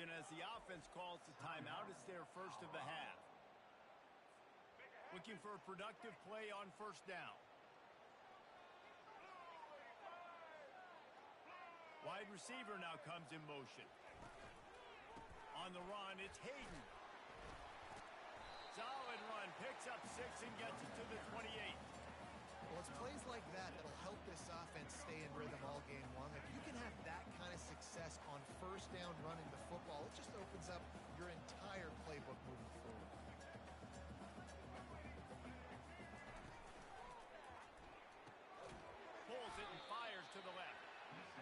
confusion as the offense calls the timeout. It's their first of the half. Looking for a productive play on first down. Wide receiver now comes in motion. On the run, it's Hayden. Solid run, picks up 6 and gets it to the 28. Well, it's plays like that that'll help this offense stay in rhythm all game long. If you can have that kind of success on first down running the football, it just opens up your entire playbook moving forward. Pulls it and fires to the left.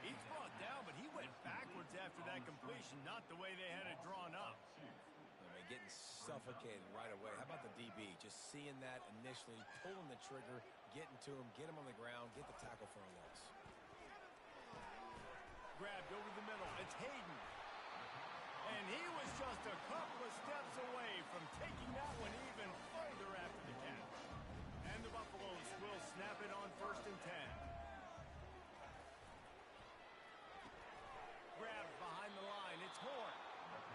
He's brought down, but he went backwards after that completion, not the way they had it drawn up. I mean, getting suffocated right away. How about the DB? Just seeing that initially, pulling the trigger, getting to him, get him on the ground, get the tackle for a loss. Grabbed over the middle. It's Hayden. And he was just a couple of steps away from taking that one even further after the catch. And the Buffaloes will snap it on 1st and 10. Grabbed behind the line. It's Horn.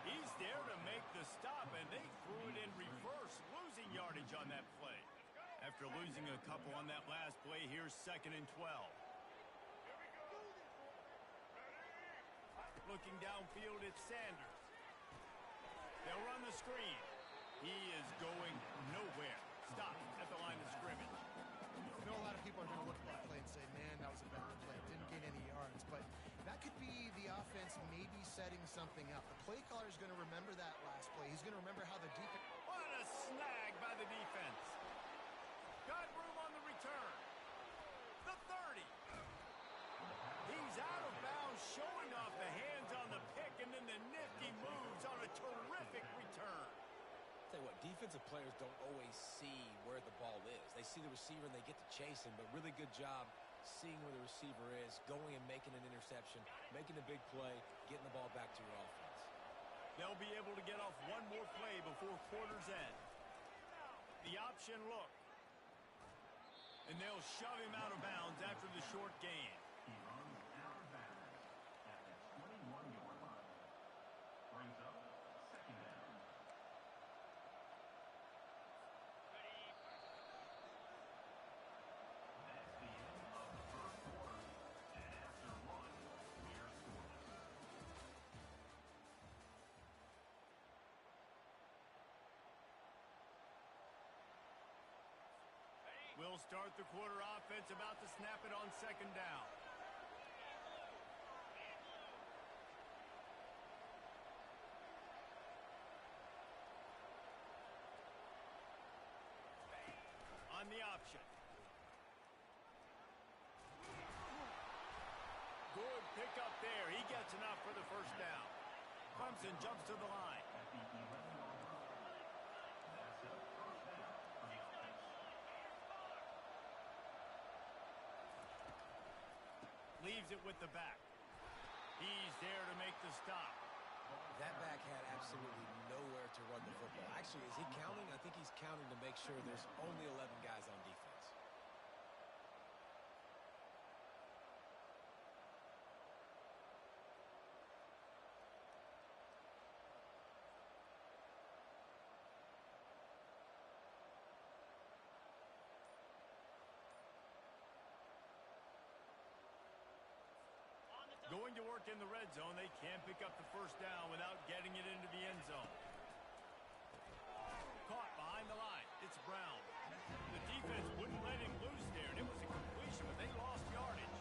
He's there to make the stop, and they threw it in reverse, losing yardage on that play. After losing a couple on that last play, here's 2nd and 12. Looking downfield, it's Sanders. They'll run the screen. He is going nowhere. Stopped at the line of scrimmage. I know a lot of people are going to look at that play and say, man, that was a better play. Didn't gain any yards. But that could be the offense maybe setting something up. The play caller is going to remember that last play. He's going to remember how the defense... What a snag by the defense. Got room on the return. The 30. He's out of bounds, showing off the hands on the pick, and then the nifty moves on a terrific return. Tell you what, defensive players don't always see where the ball is. They see the receiver and they get to chase him, but really good job seeing where the receiver is, going and making an interception, making a big play, getting the ball back to your offense. They'll be able to get off one more play before quarter's end. The option look. And they'll shove him out of bounds after the short gain. He runs out of bounds at the 21-yard line. Brings up 2nd down. That's the end of the first quarter. And after one, we are scoreless. We'll start the quarter offense, about to snap it on 2nd down. On the option. Good pickup there. He gets enough for the first down. Clemson jumps to the line. At the 11-yard line. That's a first down for the offense. Leaves it with the back. He's there to make the stop. That back had absolutely nowhere to run the football. Actually, is he counting? I think he's counting to make sure there's only 11 guys on defense. Going to work in the red zone. They can't pick up the first down without getting it into the end zone. Caught behind the line. It's Brown. The defense wouldn't let him loose there, and it was a completion, but they lost yardage.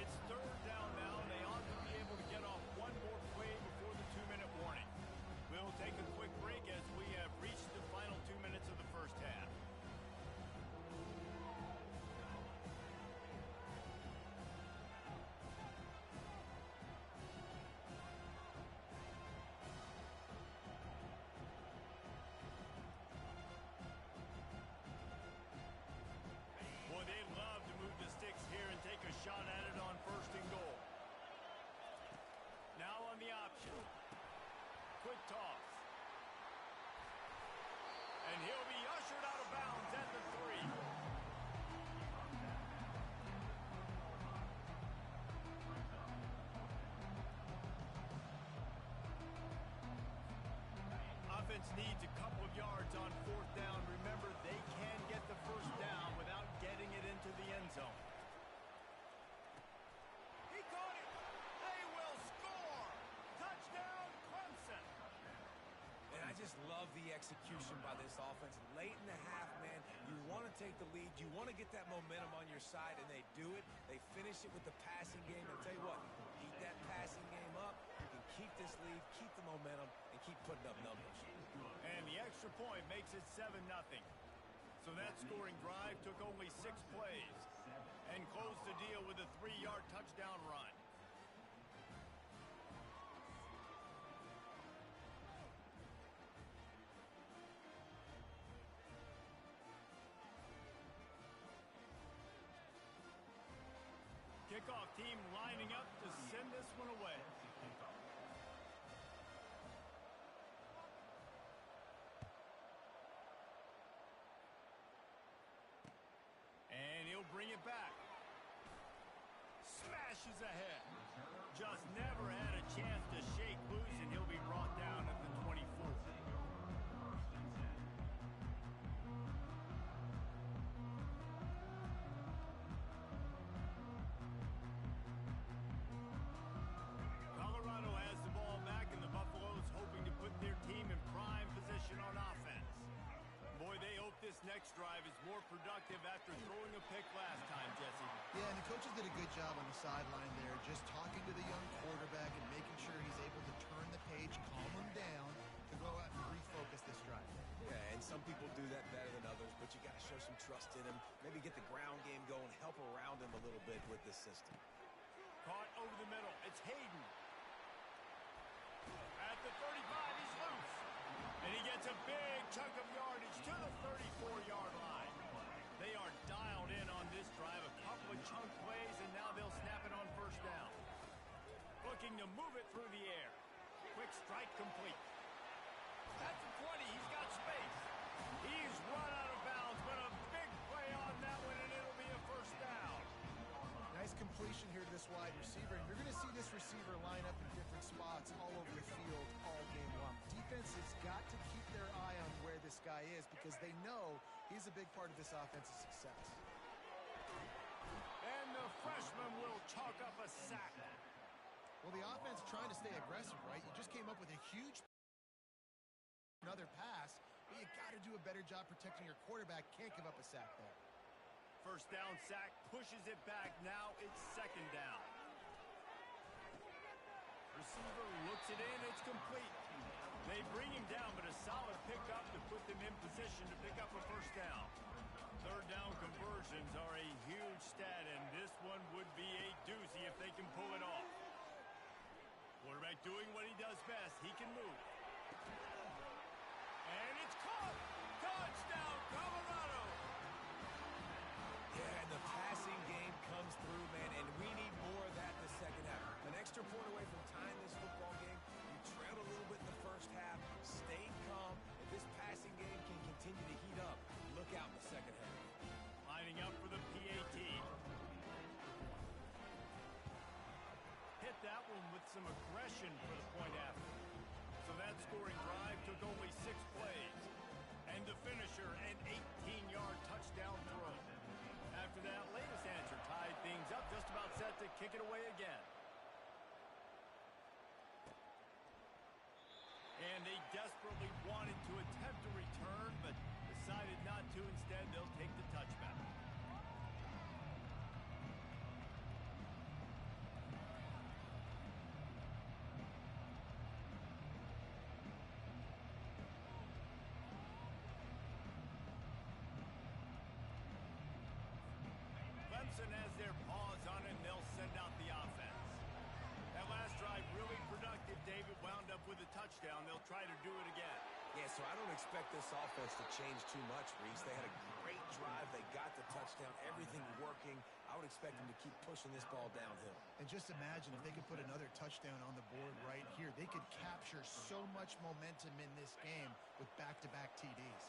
It's 3rd down now. They ought to be able to get off one more play before the 2-minute warning. We'll take a quick break as we have reached the final 2 minutes of the first half. offense needs a couple of yards on fourth down. Remember, they can get the first down without getting it into the end zone. He caught it. They will score. Touchdown, Clemson. And I just love the execution by this offense. Late in the half, man, you want to take the lead. You want to get that momentum on your side, and they do it. They finish it with the passing game. And I'll tell you what, keep that passing game up. You can keep this lead, keep the momentum, and keep putting up numbers. And the extra point makes it 7-0. So that scoring drive took only 6 plays and closed the deal with a 3-yard touchdown run. Kickoff team lining up to send this one away. And he'll bring it back. Smashes ahead. Just never had a chance to shake loose, and he'll be brought down at the 24. Colorado has the ball back, and the Buffaloes hoping to put their team in prime position on offense. Boy, they hope this next drive is more productive after throwing a pick last time, Jesse. Yeah, and the coaches did a good job on the sideline there, just talking to the young quarterback and making sure he's able to turn the page, calm him down, to go out and refocus this drive. Yeah, and some people do that better than others, but you got to show some trust in him. Maybe get the ground game going, help around him a little bit with this system. Caught over the middle. It's Hayden. At the 35, he's loose. And he gets a big chunk of yardage to the 34-yard line. They are dialed in on this drive. A couple of chunk plays, and now they'll snap it on first down. Looking to move it through the air. Quick strike complete. That's the 20. He's got space. He's run out of bounds, but a big play on that one, and it'll be a first down. Nice completion here to this wide receiver, and you're going to see this receiver line up in different spots all over the field all game long. Defense has got to keep their eye on where this guy is because they know he's a big part of this offense's success. And the freshman will chalk up a sack. Well, the offense trying to stay aggressive, right? You just came up with a huge another pass, but you got to do a better job protecting your quarterback. Can't give up a sack there. First down sack, pushes it back. Now it's second down. Receiver looks it in. It's complete. They bring him down, but a solid pickup to put them in position to pick up a first down. Third down conversions are a huge stat, and this one would be a doozy if they can pull it off. Quarterback doing what he does best. He can move. And it's caught. Touchdown, Colorado. Yeah, and the passing game comes through, man, and we need more of that in the second half. An extra point away from tying this football game. You trailed a little bit in the first half, stayed calm. If this passing game can continue to heat up, look out in the second half. Lining up for the PAT. Hit that one with some aggression for the point after. So that scoring drive took only 6 plays. And the finisher, an 18-yard touchdown throw. After that latest answer tied things up, just about set to kick it away again. And they desperately wanted to attempt a return, but decided not to. Instead, they'll take the touchback. Clemson has their paws on it, and they'll send out the offense. That last drive really productive. David wound up with a touchdown. They'll try to do it again. Yeah, so I don't expect this offense to change too much, Reese. They had a great drive. They got the touchdown. Everything working. I would expect them to keep pushing this ball downhill. And just imagine if they could put another touchdown on the board right here. They could capture so much momentum in this game with back-to-back TDs.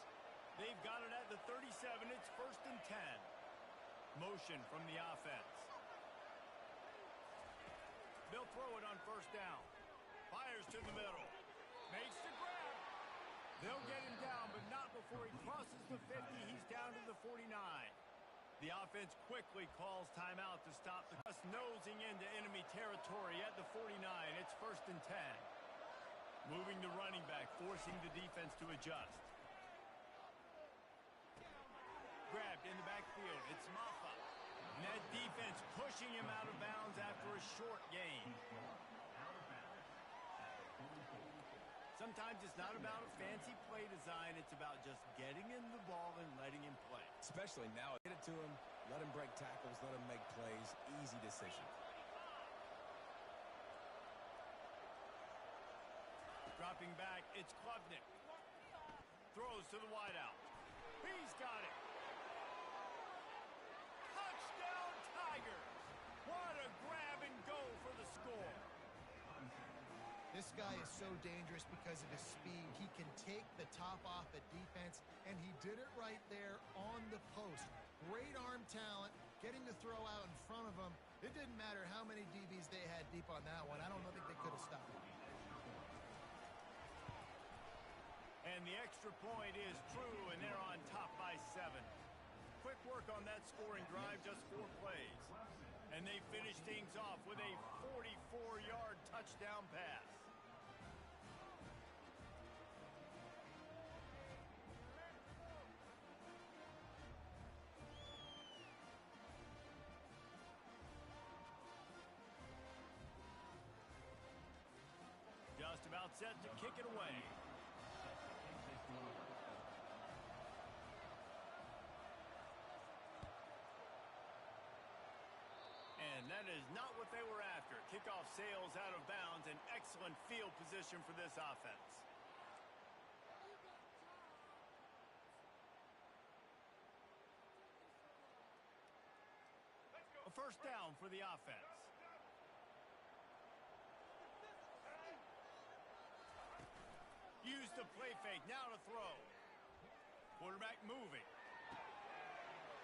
They've got it at the 37. It's 1st and 10. Motion from the offense. They'll throw it on first down. Fires to the middle. Makes the grab. before he crosses the 50, he's down to the 49. The offense quickly calls timeout to stop the just nosing into enemy territory at the 49. It's 1st and 10. Moving the running back, forcing the defense to adjust. Grabbed in the backfield. It's Maffa. And that defense pushing him out of bounds after a short gain. Sometimes it's not about a fancy play design. It's about just getting him the ball and letting him play. Especially now, get it to him, let him break tackles, let him make plays. Easy decision. Dropping back, it's Klubnik. Throws to the wideout. He's got it. Touchdown, Tigers! What a grab and go for the score. This guy is so dangerous because of his speed. He can take the top off a defense, and he did it right there on the post. Great arm talent, getting the throw out in front of him. It didn't matter how many DBs they had deep on that one. I don't think they could have stopped him. And the extra point is true, and they're on top by 7. Quick work on that scoring drive, just 4 plays. And they finish things off with a 44-yard touchdown pass. Just about set to kick it away. And that is not what they were after. Kickoff sails out of bounds. An excellent field position for this offense. A 1st down for the offense. Use the play fake. Now to throw. Quarterback moving.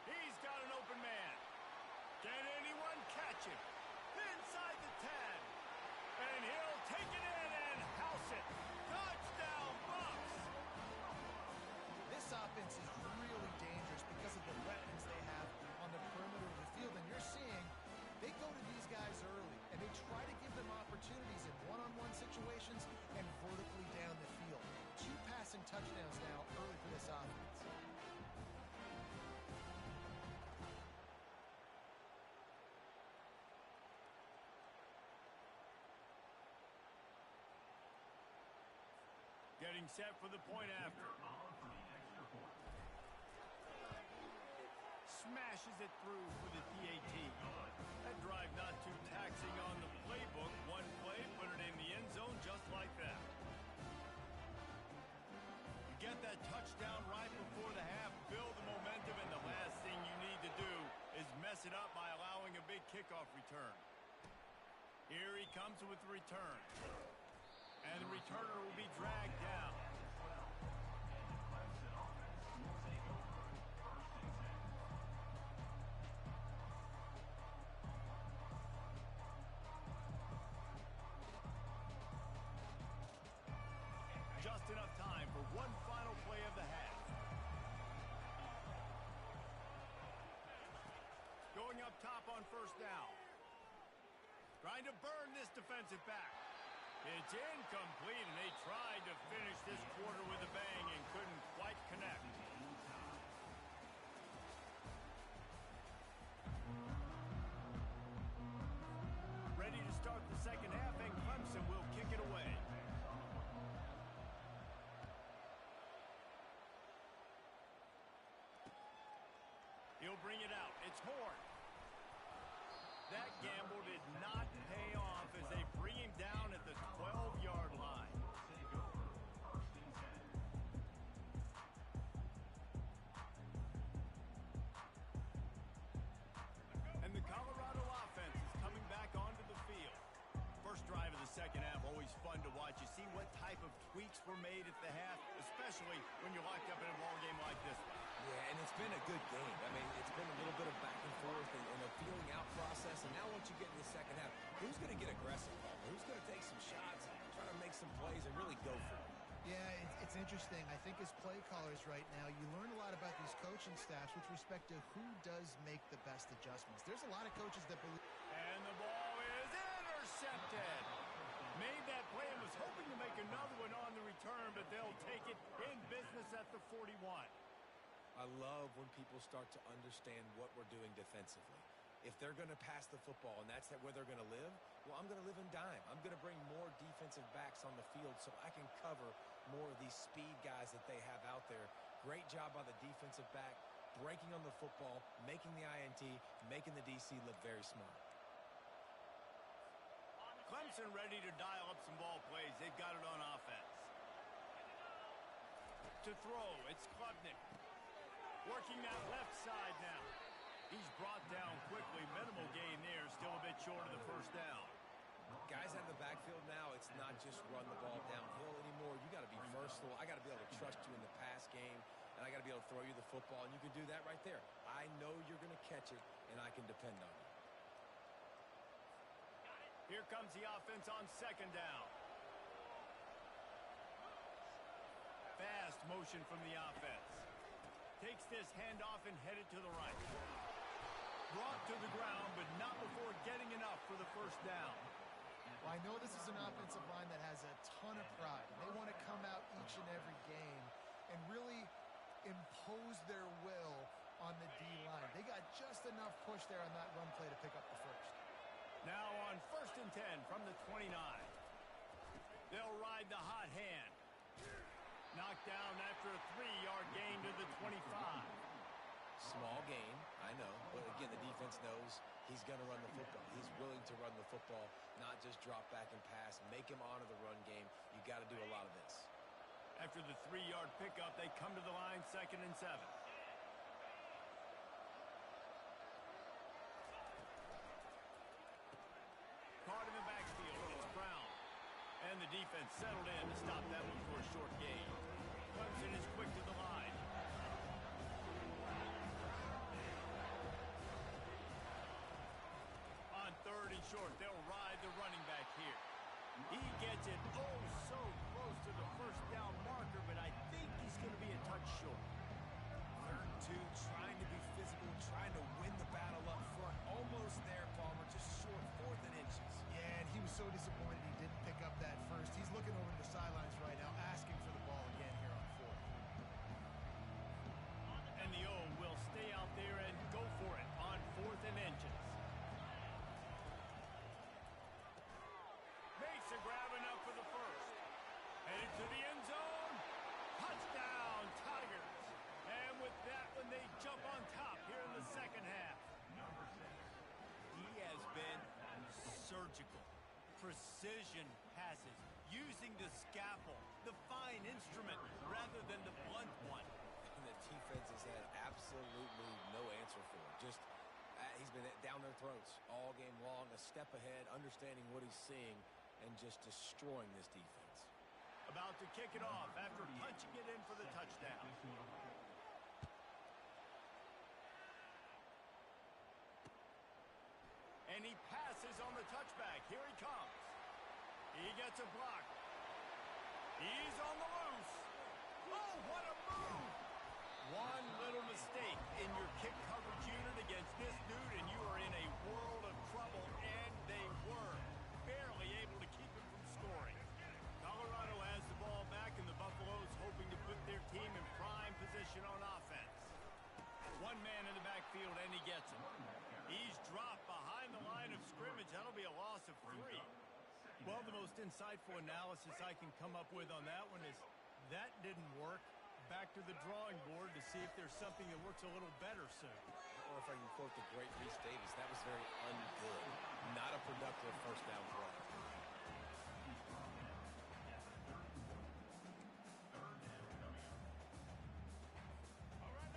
He's got an open man. Can anyone catch him? Inside the 10. And he'll take it in and house it. Touchdown, Bucks! This offense is really dangerous because of the weapons they have on the perimeter of the field. And you're seeing they go to these guys early, and they try to give them opportunities in one-on-one situations and vertically down the field. 2 passing touchdowns now early for this offense. Getting set for the point after. Smashes it through for the PAT. That drive not too taxing on the playbook. One play, put it in the end zone just like that. You get that touchdown right before the half, build the momentum, and the last thing you need to do is mess it up by allowing a big kickoff return. Here he comes with the return. And the returner will be dragged down. Just enough time for one final play of the half. Going up top on 1st down. Trying to burn this defensive back. It's incomplete, and they tried to finish this quarter with a bang and couldn't quite connect. Ready to start the 2nd half, and Clemson will kick it away. He'll bring it out. It's Horn. That gamble did not pay off as they bring him down at the 12-yard line. And the Colorado offense is coming back onto the field. First drive of the 2nd half, always fun to watch. You see what type of tweaks were made at the half, especially when you're locked up in a ball game like this one. Yeah, and it's been a good game. I mean, it's been a little bit of back and forth and a feeling out process. And now once you get in the 2nd half, who's going to get aggressive? Who's going to take some shots, try to make some plays, and really go for it? Yeah, it's interesting. I think as play callers right now, you learn a lot about these coaching staffs with respect to who does make the best adjustments. There's a lot of coaches that believe. And the ball is intercepted. Made that play and was hoping to make another one on the return, but they'll take it in business at the 41. I love when people start to understand what we're doing defensively. If they're going to pass the football and that's where they're going to live, well, I'm going to live in dime. I'm going to bring more defensive backs on the field so I can cover more of these speed guys that they have out there. Great job by the defensive back, breaking on the football, making the INT, making the DC look very smart. Clemson ready to dial up some ball plays. They've got it on offense. To throw, it's Klubnik. Working that left side now. He's brought down quickly. Minimal gain there. Still a bit short of the first down. Guys out of the backfield now, it's not just run the ball downhill anymore. You got to be versatile. I got to be able to trust you in the pass game, and I got to be able to throw you the football, and you can do that right there. I know you're going to catch it, and I can depend on you. Here comes the offense on second down. Fast motion from the offense. Takes this handoff and headed to the right. Brought to the ground, but not before getting enough for the first down. Well, I know this is an offensive line that has a ton of pride. They want to come out each and every game and really impose their will on the D-line. They got just enough push there on that run play to pick up the first. Now on 1st and 10 from the 29. They'll ride the hot hand. Knocked down after a 3-yard gain to the 25. Small gain, I know, but again, the defense knows he's going to run the football. He's willing to run the football, not just drop back and pass, make him honor the run game. You got to do a lot of this. After the 3-yard pickup, they come to the line 2nd and 7. Caught in the backfield, it's Brown. And the defense settled in to stop that one for a short gain. Clemson is quick to the line. On 3rd and short, they'll ride the running back here. He gets it oh so close to the first down marker, but I think he's going to be a touch short. 3rd and 2, trying to be physical, trying to win the battle up front. Almost there, Palmer, just short 4th and inches. Yeah, and he was so disappointed he didn't pick up that first. He's looking over the sidelines right now, asking for the ball again here on 4th. And the O will stay out there and go for it on 4th and inches. Makes a grab enough for the first. Headed to the end zone. Touchdown, Tigers. And with that one, they jump on top here in the second half. He has been surgical. Precision passes. Using the scalpel, the fine instrument, rather than the blunt one. And the defense has had absolutely no answer for it. Just, he's been down their throats all game long, a step ahead, understanding what he's seeing, and just destroying this defense. About to kick it off after punching it in for the touchdown. And he passes on the touchback. Here he comes. He gets a block. He's on the loose. Oh, what a move! One little mistake in your kick coverage unit against this dude, and you are in a world of trouble, and they were barely able to keep him from scoring. Colorado has the ball back, and the Buffaloes hoping to put their team in prime position on offense. One man in the backfield, and he gets it. He's dropped behind the line of scrimmage. That'll be a loss of 3. Well, the most insightful analysis I can come up with on that one is that didn't work. Back to the drawing board to see if there's something that works a little better soon. Or if I can quote the great Reese Davis, that was very ungood. Not a productive first down throw.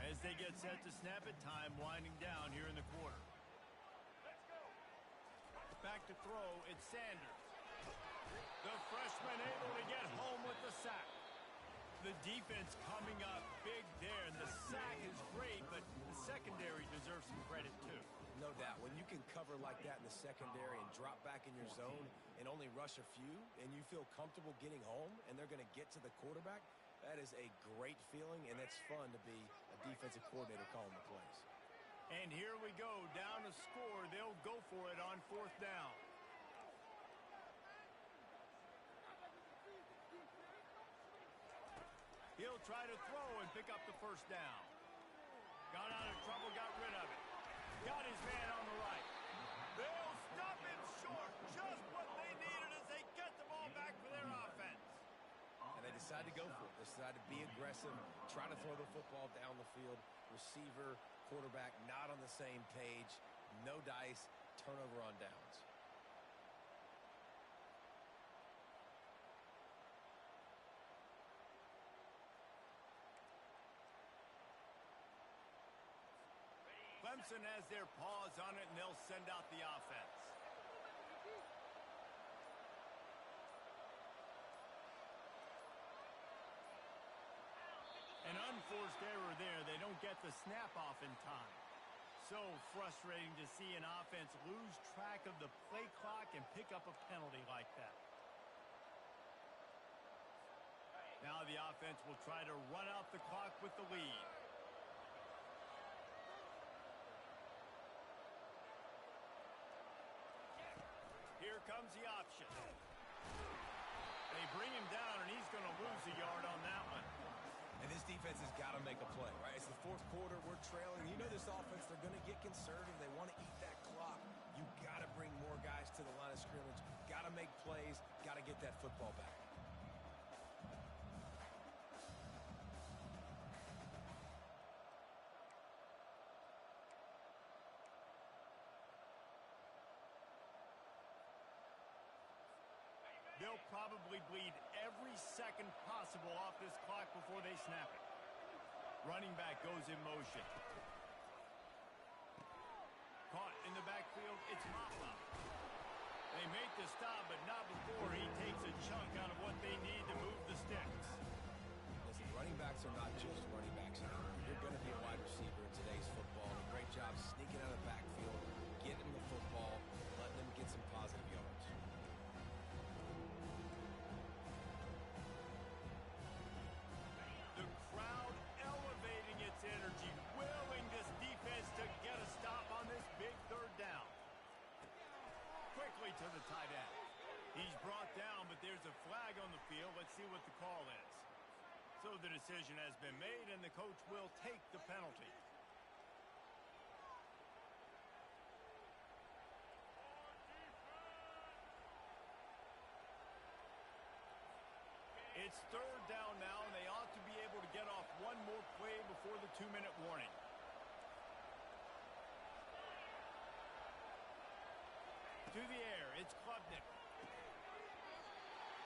As they get set to snap it, time winding down here in the quarter. Back to throw, it's Sanders. The freshman able to get home with the sack. The defense coming up big there, and the sack is great, but the secondary deserves some credit too. No doubt. When you can cover like that in the secondary and drop back in your zone and only rush a few, and you feel comfortable getting home, and they're going to get to the quarterback, That is a great feeling, and it's fun to be a defensive coordinator calling the plays. And here we go, down to score. They'll go for it on 4th down. He'll try to throw and pick up the 1st down. Got out of trouble, got rid of it. Got his man on the right. They'll stop him short. Just what they needed as they get the ball back for their offense. And they decide to go for it. They decide to be aggressive, try to throw the football down the field. Receiver, quarterback not on the same page. No dice, turnover on downs. Clemson has their paws on it, and they'll send out the offense. An unforced error there. They don't get the snap off in time. So frustrating to see an offense lose track of the play clock and pick up a penalty like that. Now the offense will try to run out the clock with the lead. Here comes the option. They bring him down, and he's going to lose a yard on that one. And this defense has got to make a play, right? It's the 4th quarter. We're trailing. You know this offense, they're going to get conservative. They want to eat that clock. You got to bring more guys to the line of scrimmage. Got to make plays. Got to get that football back. They'll probably bleed every second possible off this clock before they snap it. Running back goes in motion. Caught in the backfield, it's Hopla. They make the stop, but not before he takes a chunk out of what they need to move the sticks. Listen, running backs are not just running backs anymore. You're going to be a wide receiver in today's football. And a great job sneaking out of the backfield, getting the football, letting them get some positive yards. Energy, willing this defense to get a stop on this big 3rd down. Quickly to the tight end. He's brought down, but there's a flag on the field. Let's see what the call is. So the decision has been made, and the coach will take the penalty. It's 3rd down now, and they ought to be able to get off one more play before the 2-minute warning. To the air, it's Klubnik.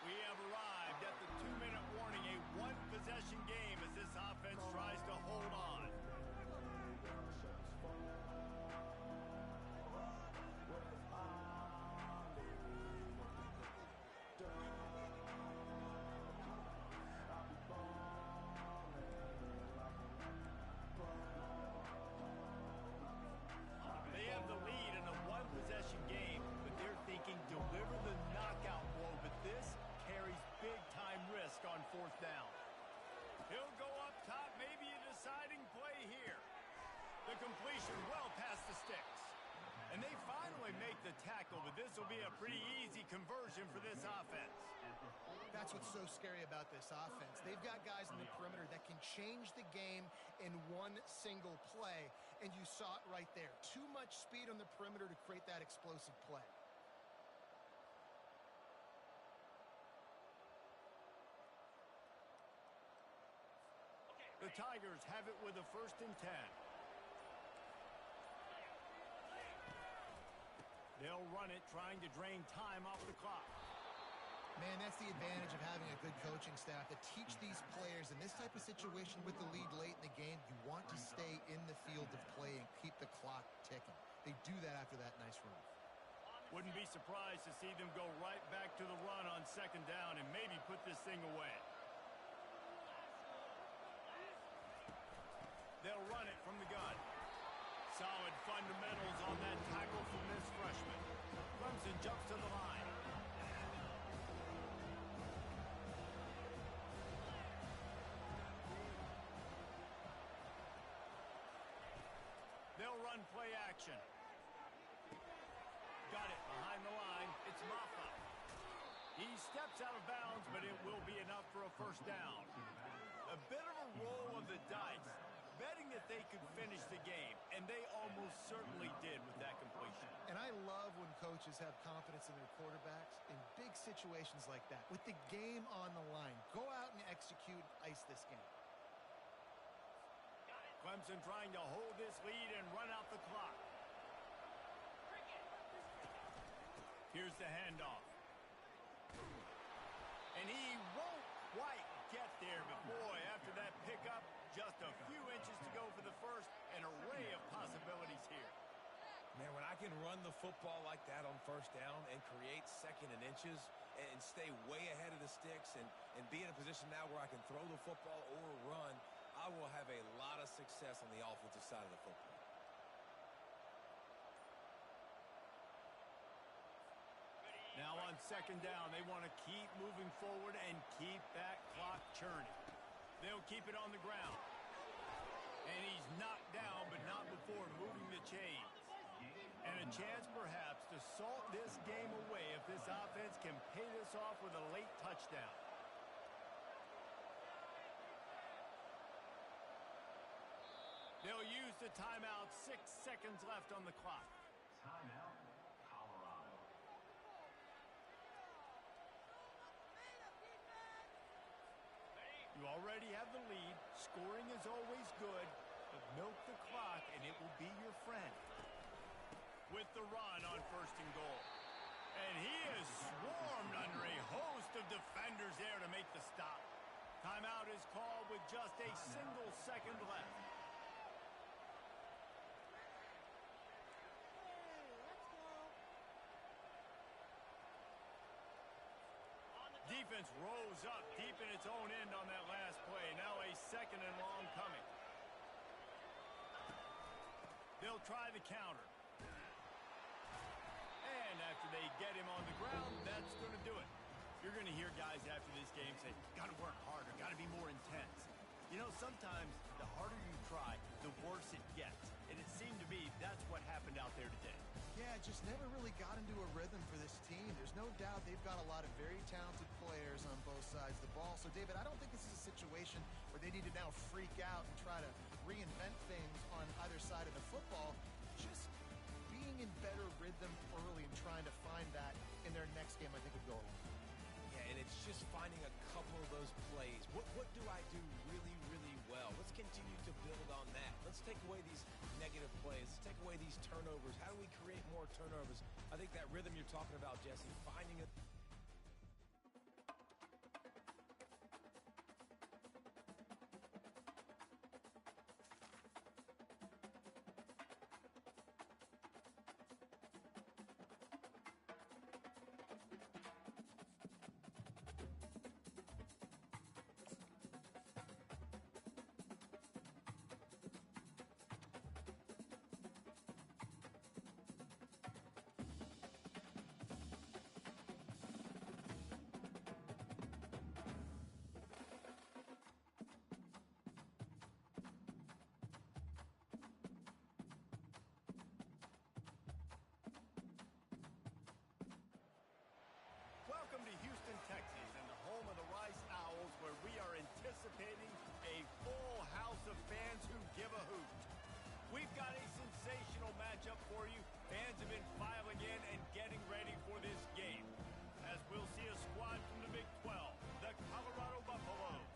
We have arrived at the 2-minute warning, a one-possession game as this offense tries to hold on. Deliver the knockout blow, but this carries big-time risk on 4th down. He'll go up top, maybe a deciding play here. The completion well past the sticks. And they finally make the tackle, but this will be a pretty easy conversion for this offense. That's what's so scary about this offense. They've got guys in the perimeter that can change the game in one single play, and you saw it right there. Too much speed on the perimeter to create that explosive play. The Tigers have it with a 1st and 10. They'll run it, trying to drain time off the clock. Man, that's the advantage of having a good coaching staff to teach these players in this type of situation with the lead late in the game. You want to stay in the field of play and keep the clock ticking. They do that after that nice run. Wouldn't be surprised to see them go right back to the run on 2nd down and maybe put this thing away. They'll run it from the gun. Solid fundamentals on that tackle from this freshman. Clemson jumps to the line. action. Got it behind the line. It's Maffa. He steps out of bounds, but it will be enough for a first down. A bit of a roll of the dice, betting that they could finish the game, and they almost certainly did with that completion. And I love when coaches have confidence in their quarterbacks in big situations like that. With the game on the line, go out and execute and ice this game. Clemson trying to hold this lead and run out the clock. Here's the handoff. And he won't quite get there, but boy, after that pickup, just a few inches to go for the first. An array of possibilities here. Man, when I can run the football like that on first down and create second and inches and stay way ahead of the sticks and be in a position now where I can throw the football or run, I will have a lot of success on the offensive side of the football. Now on second down, they want to keep moving forward and keep that clock churning. They'll keep it on the ground. And he's knocked down, but not before moving the chains. And a chance perhaps to salt this game away if this offense can pay this off with a late touchdown. They'll use the timeout. 6 seconds left on the clock. Timeout, Colorado. You already have the lead. Scoring is always good, but milk the clock and it will be your friend. With the run on first and goal. And he is swarmed under a host of defenders there to make the stop. Timeout is called with just a single second left. Defense rose up deep in its own end on that last play. Now a second and long coming. They'll try the counter. And after they get him on the ground, that's going to do it. You're going to hear guys after this game say, got to work harder, got to be more intense. You know, sometimes the harder you try, the worse it gets. And it seemed to me that's what happened out there today. Yeah, just never really got into a rhythm for this team. There's no doubt they've got a lot of very talented players on both sides of the ball. So, David, I don't think this is a situation where they need to now freak out and try to reinvent things on either side of the football. Just being in better rhythm early and trying to find that in their next game, I think would go a long way. Yeah, and it's just finding a couple of those plays. What do I do really, really well? Let's continue to build on that. Let's take away these negative plays. Let's take away these turnovers. How do we create more turnovers? I think that rhythm you're talking about, Jesse, finding it. Welcome to Houston, Texas, and the home of the Rice Owls, where we are anticipating a full house of fans who give a hoot. We've got a sensational matchup for you. Fans have been filing in and getting ready for this game, as we'll see a squad from the Big 12, the Colorado Buffaloes,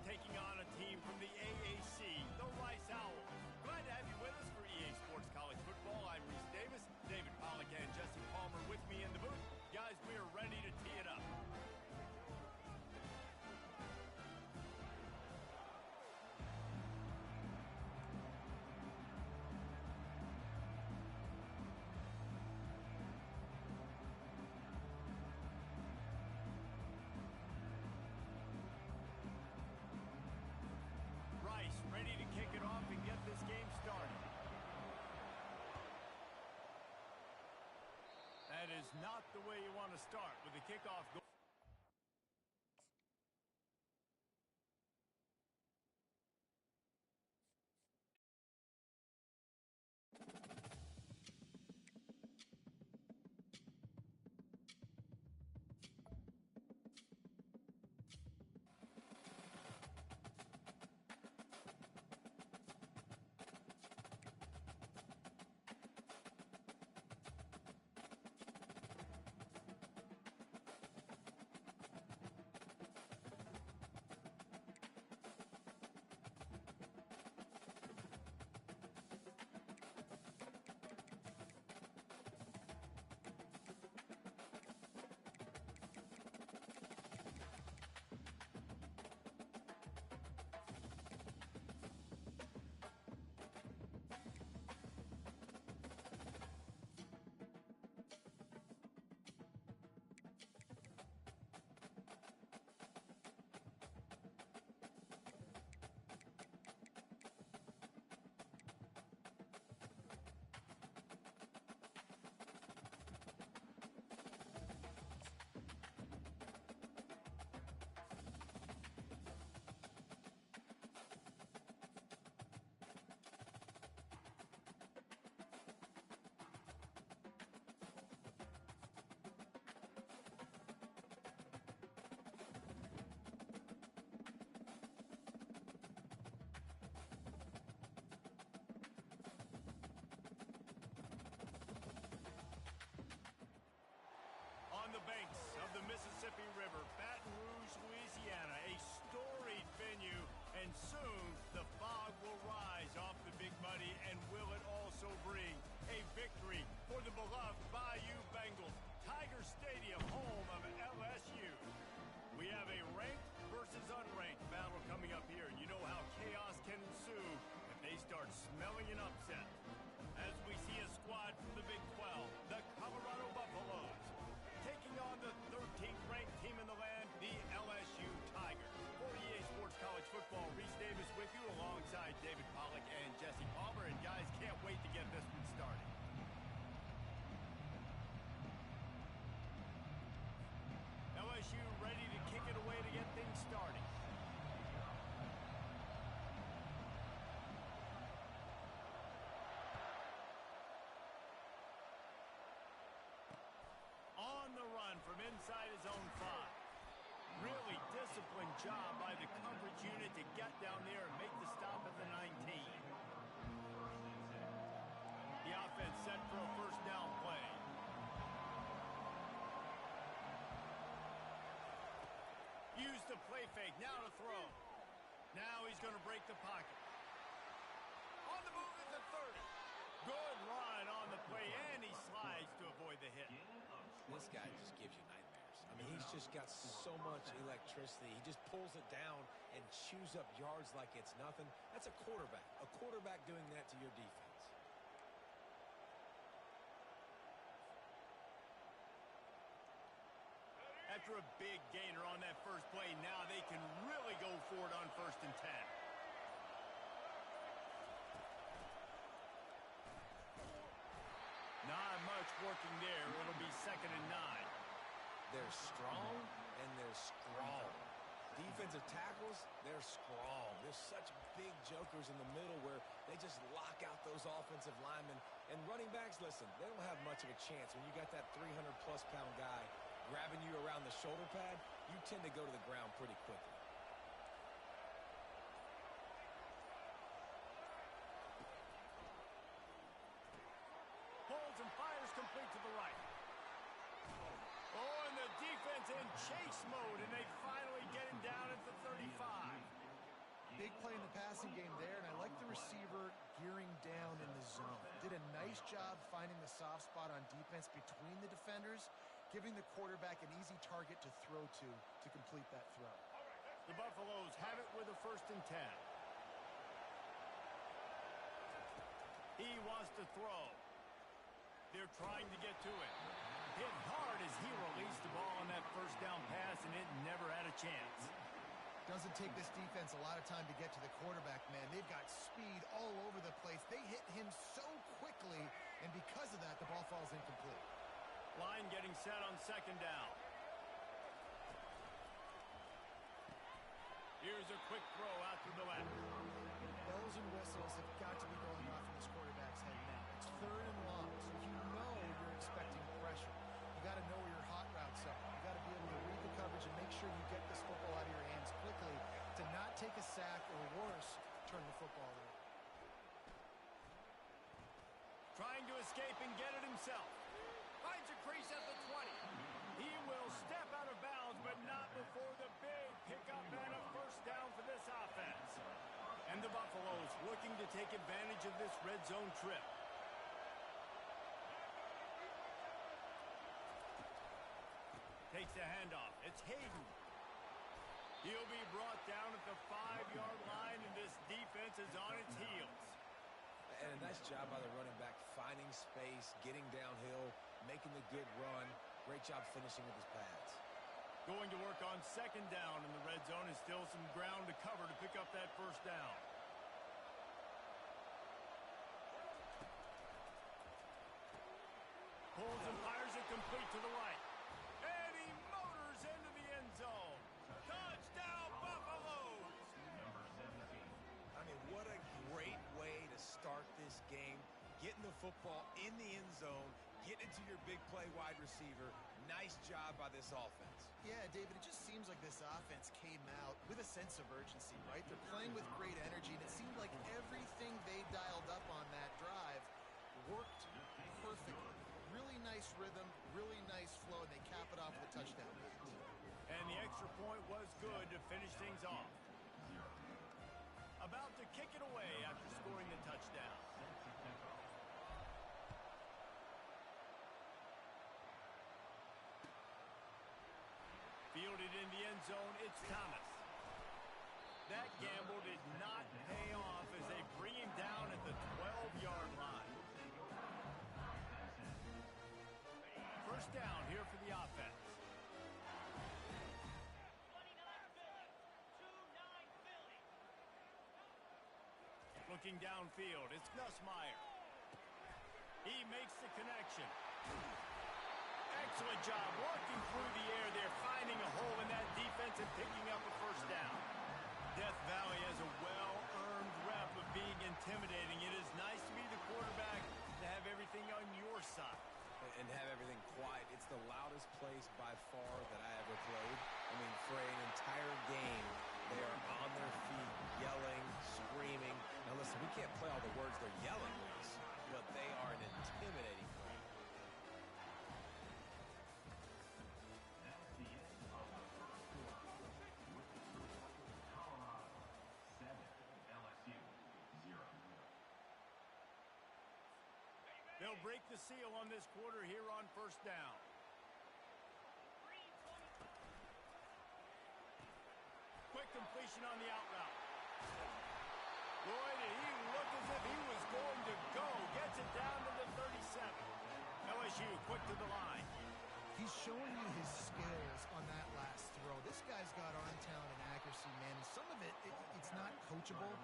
taking on a team from the AAC, the Rice Owls. Glad to have you with us for EA Sports College Football. I'm Reese Davis, David Pollack and Jesse Palmer with me in the booth. Guys, we are ready to tee it up. Rice ready to kick it off and get this game started. That is not the way you want to start with the kickoff goal. on the banks of the Mississippi River, Baton Rouge, Louisiana, a storied venue, and soon the fog will rise off the Big Muddy, and will it also bring a victory for the beloved Bayou Bengals. Tiger Stadium, home of LSU. We have a ranked versus unranked battle coming up here, and you know how chaos can ensue if they start smelling an upset. As we see a squad from the Big 12, the Colorado Buffaloes, taking on the 13th ranked team in the land, the LSU Tigers. For EA Sports College Football, Reese Davis with you alongside David Pollack and Jesse Palmer, and guys, can't wait to get this one started. LSU ready to kick it away to get things started. On the run from inside his own 5. Really disciplined job by the coverage unit to get down there and make the stop at the 19. The offense set for a first down play. Use the play fake, now to throw. Now he's going to break the pocket. On the move at the 30. Good run on the play, and he slides to avoid the hit. This guy just gives you nightmares. I mean, he's just got so much electricity. He just pulls it down and chews up yards like it's nothing. That's a quarterback. A quarterback doing that to your defense. After a big gainer on that first play, now they can really go for it on 1st and 10. Not much working there. It'll be 2nd and 9. They're strong and they're strong. Defensive tackles, they're strong. There's such big jokers in the middle where they just lock out those offensive linemen. And running backs, listen, they don't have much of a chance. When you got that 300-plus pound guy grabbing you around the shoulder pad, you tend to go to the ground pretty quickly. Pulls and fires complete to the right. Oh, and the defense in chase mode, and they finally get him down at the 35. Big play in the passing game there, and I like the receiver gearing down in the zone. Did a nice job finding the soft spot on defense between the defenders, giving the quarterback an easy target to throw to complete that throw. The Buffaloes have it with a 1st and 10. He wants to throw. They're trying to get to it. Hit hard as he released the ball on that first down pass, and it never had a chance. Doesn't take this defense a lot of time to get to the quarterback, man. They've got speed all over the place. They hit him so quickly, and because of that, the ball falls incomplete. Line getting set on 2nd down. Here's a quick throw out to the left. Bells and whistles have got to be going off in this quarterback's head now. It's 3rd and long, so you know you're expecting pressure. You got to know where your hot routes are. You got to be able to read the coverage and make sure you get this football out of your hands quickly to not take a sack or worse, turn the football over. Trying to escape and get it himself. Finds a crease at the 20. He will step out of bounds, but not before the big pickup and a first down for this offense. And the Buffaloes looking to take advantage of this red zone trip. Takes the handoff. It's Hayden. He'll be brought down at the 5-yard line, and this defense is on its heels. And a nice job by the running back, finding space, getting downhill, making the good run. Great job finishing with his pads. Going to work on 2nd down in the red zone, and still some ground to cover to pick up that first down. Pulls and fires it complete to the right. And he motors into the end zone. Touchdown, Buffaloes! I mean, what a great way to start this game. Getting the football in the end zone, getting it to your big play wide receiver. Nice job by this offense. Yeah, David, it just seems like this offense came out with a sense of urgency, right? They're playing with great energy, and it seemed like everything they dialed up on that drive worked perfectly. really nice rhythm, really nice flow, and they cap it off with a touchdown pass. And the extra point was good to finish things off. About to kick it away after scoring the touchdown. Fielded in the end zone, it's Thomas. That gamble did not pay off as they bring him down at the 12-yard line. First down here for the offense. Looking downfield, it's Nussmeier. He makes the connection. Excellent job working through the air there, finding a hole in that defense and picking up a first down. Death Valley has a well-earned rep of being intimidating. It is nice to be the quarterback to have everything on your side. And have everything quiet. It's the loudest place by far that I ever played. I mean, for an entire game, they are on their feet, yelling, screaming. Now listen, we can't play all the words they're yelling at us, but they are an intimidating crowd. That's the end of the first quarter. With the score, Colorado 7, LSU 0. They'll break the seal on this quarter here on first down. Quick completion on the out route. Boy, did he look as if he was going to go. Gets it down to the 37. LSU quick to the line. He's showing you his skills on that last throw. This guy's got arm talent and accuracy, man. And some of it's not coachable.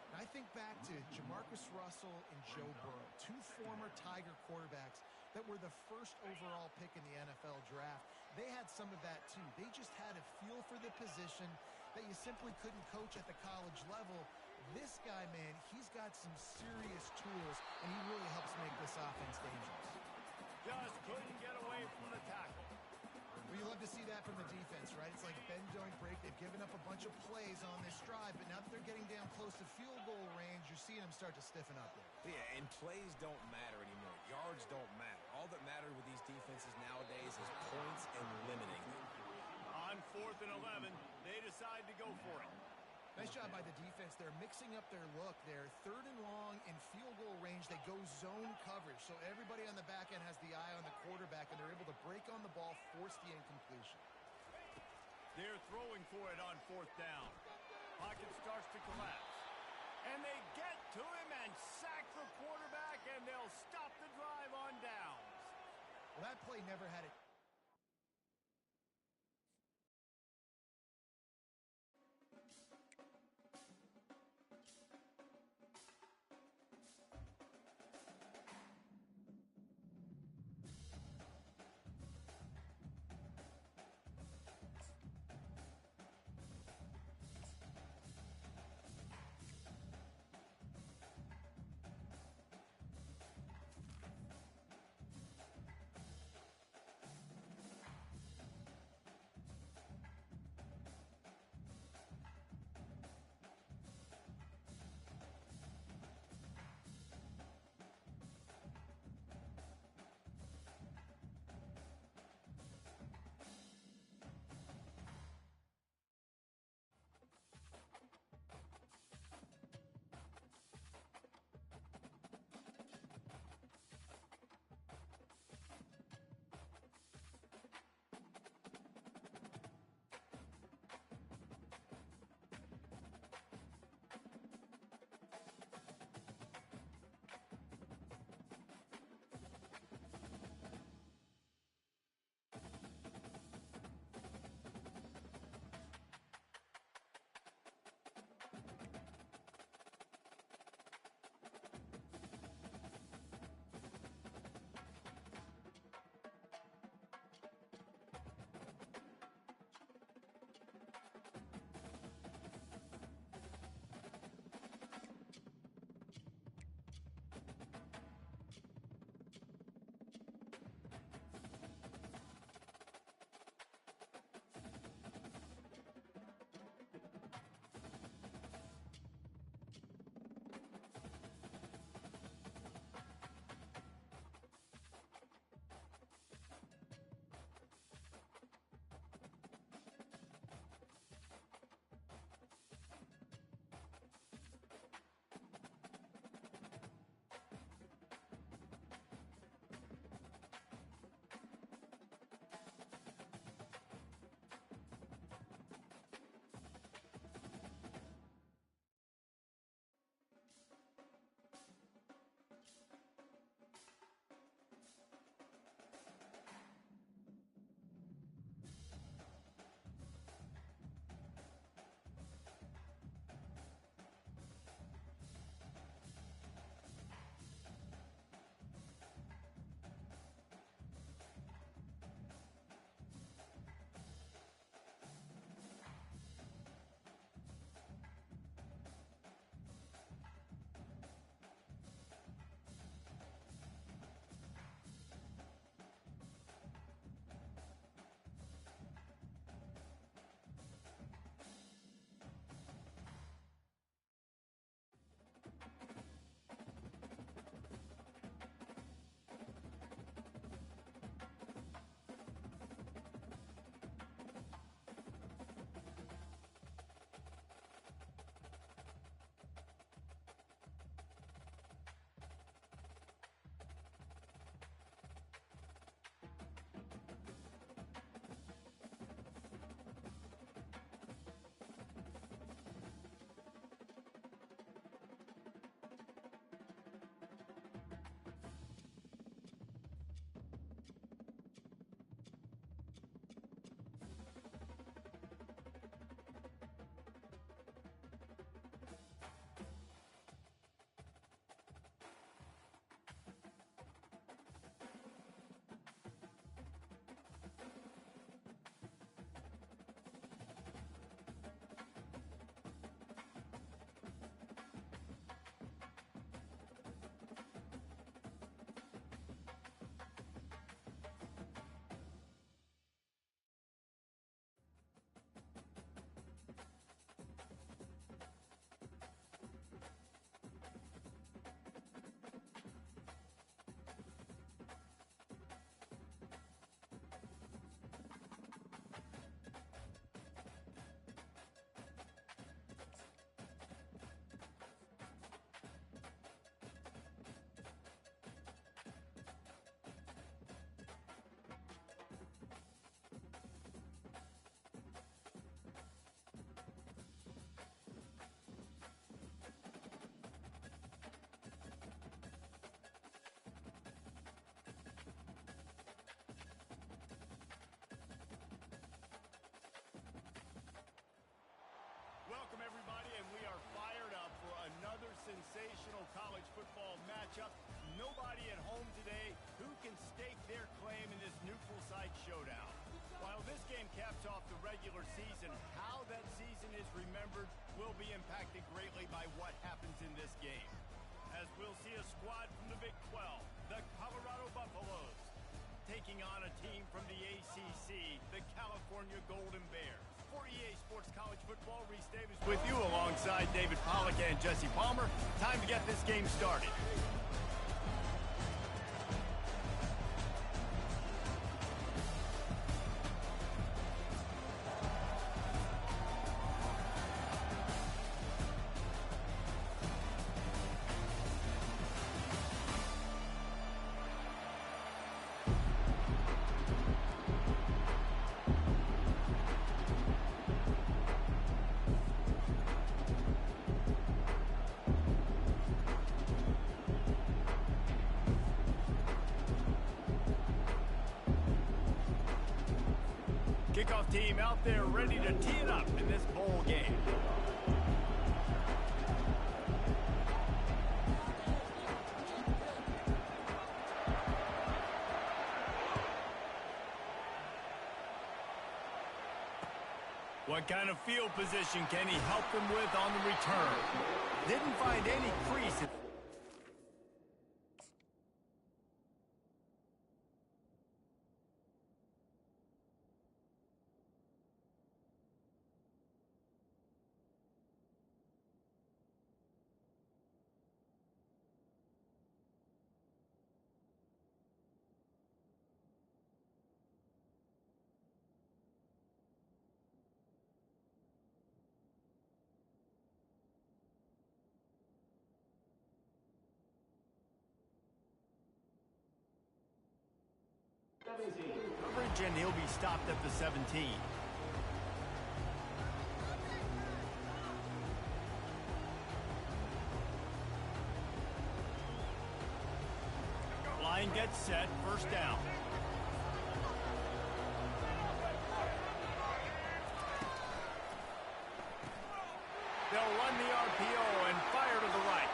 And I think back to Jamarcus Russell and Joe Burrow, two former Tiger quarterbacks that were the first overall pick in the NFL draft. They had some of that too. They just had a feel for the position that you simply couldn't coach at the college level. This guy, man, he's got some serious tools, and he really helps make this offense dangerous. Just couldn't get away from the tackle. Well, you love to see that from the defense, right? It's like bend, don't break. They've given up a bunch of plays on this drive, but now that they're getting down close to field goal range, you're seeing them start to stiffen up there. Yeah, and plays don't matter anymore. Yards don't matter. All that matters with these defenses nowadays is points and limiting them. On 4th and 11, they decide to go for it. Nice job by the defense. They're mixing up their look. They're 3rd and long in field goal range. They go zone coverage. So everybody on the back end has the eye on the quarterback, and they're able to break on the ball, force the incompletion. They're throwing for it on 4th down. Pocket starts to collapse. And they get to him and sack the quarterback, and they'll stop the drive on downs. Well, that play never had it. Welcome, everybody, and we are fired up for another sensational college football matchup. Nobody at home today who can stake their claim in this neutral site showdown. While this game caps off the regular season, how that season is remembered will be impacted greatly by what happens in this game. As we'll see a squad from the Big 12, the Colorado Buffaloes, taking on a team from the ACC, the California Golden Bears. For EA Sports College Football, Reese Davis with you alongside David Pollack and Jesse Palmer. Time to get this game started. Kickoff team out there ready to tee it up in this bowl game. What kind of field position can he help them with on the return? Didn't find any crease. Coverage, and he'll be stopped at the 17. Line gets set, first down. They'll run the RPO and fire to the right.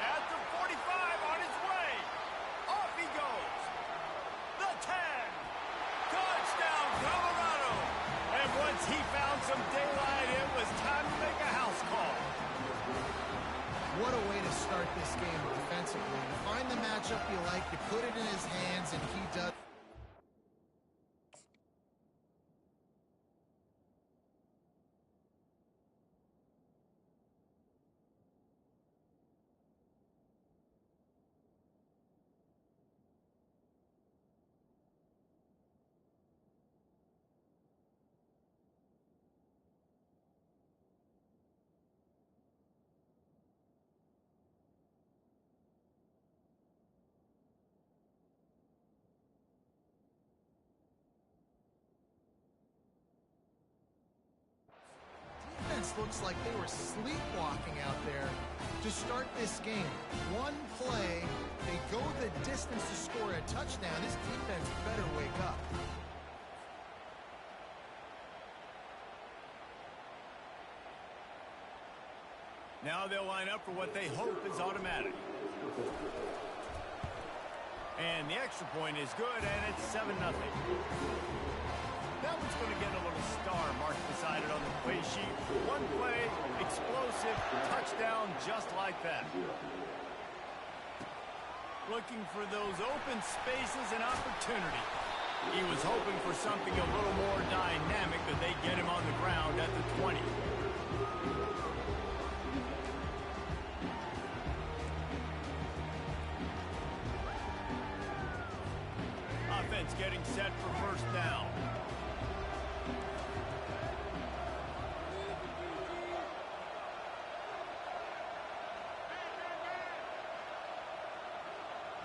At the 45, on his way. Off he goes. The 10. Touchdown, Colorado. And once he found some daylight, it was time to make a house call. What a way to start this game defensively. You find the matchup you like, you put it in his hands, and he does. Looks like they were sleepwalking out there to start this game. One play, they go the distance to score a touchdown. This defense better wake up. Now they'll line up for what they hope is automatic. And the extra point is good, and it's 7-0. That one's going to get a little star marked beside it on the play sheet. One play, explosive, touchdown just like that. Looking for those open spaces and opportunity. He was hoping for something a little more dynamic, but they get him on the ground at the 20. Offense getting set for first down.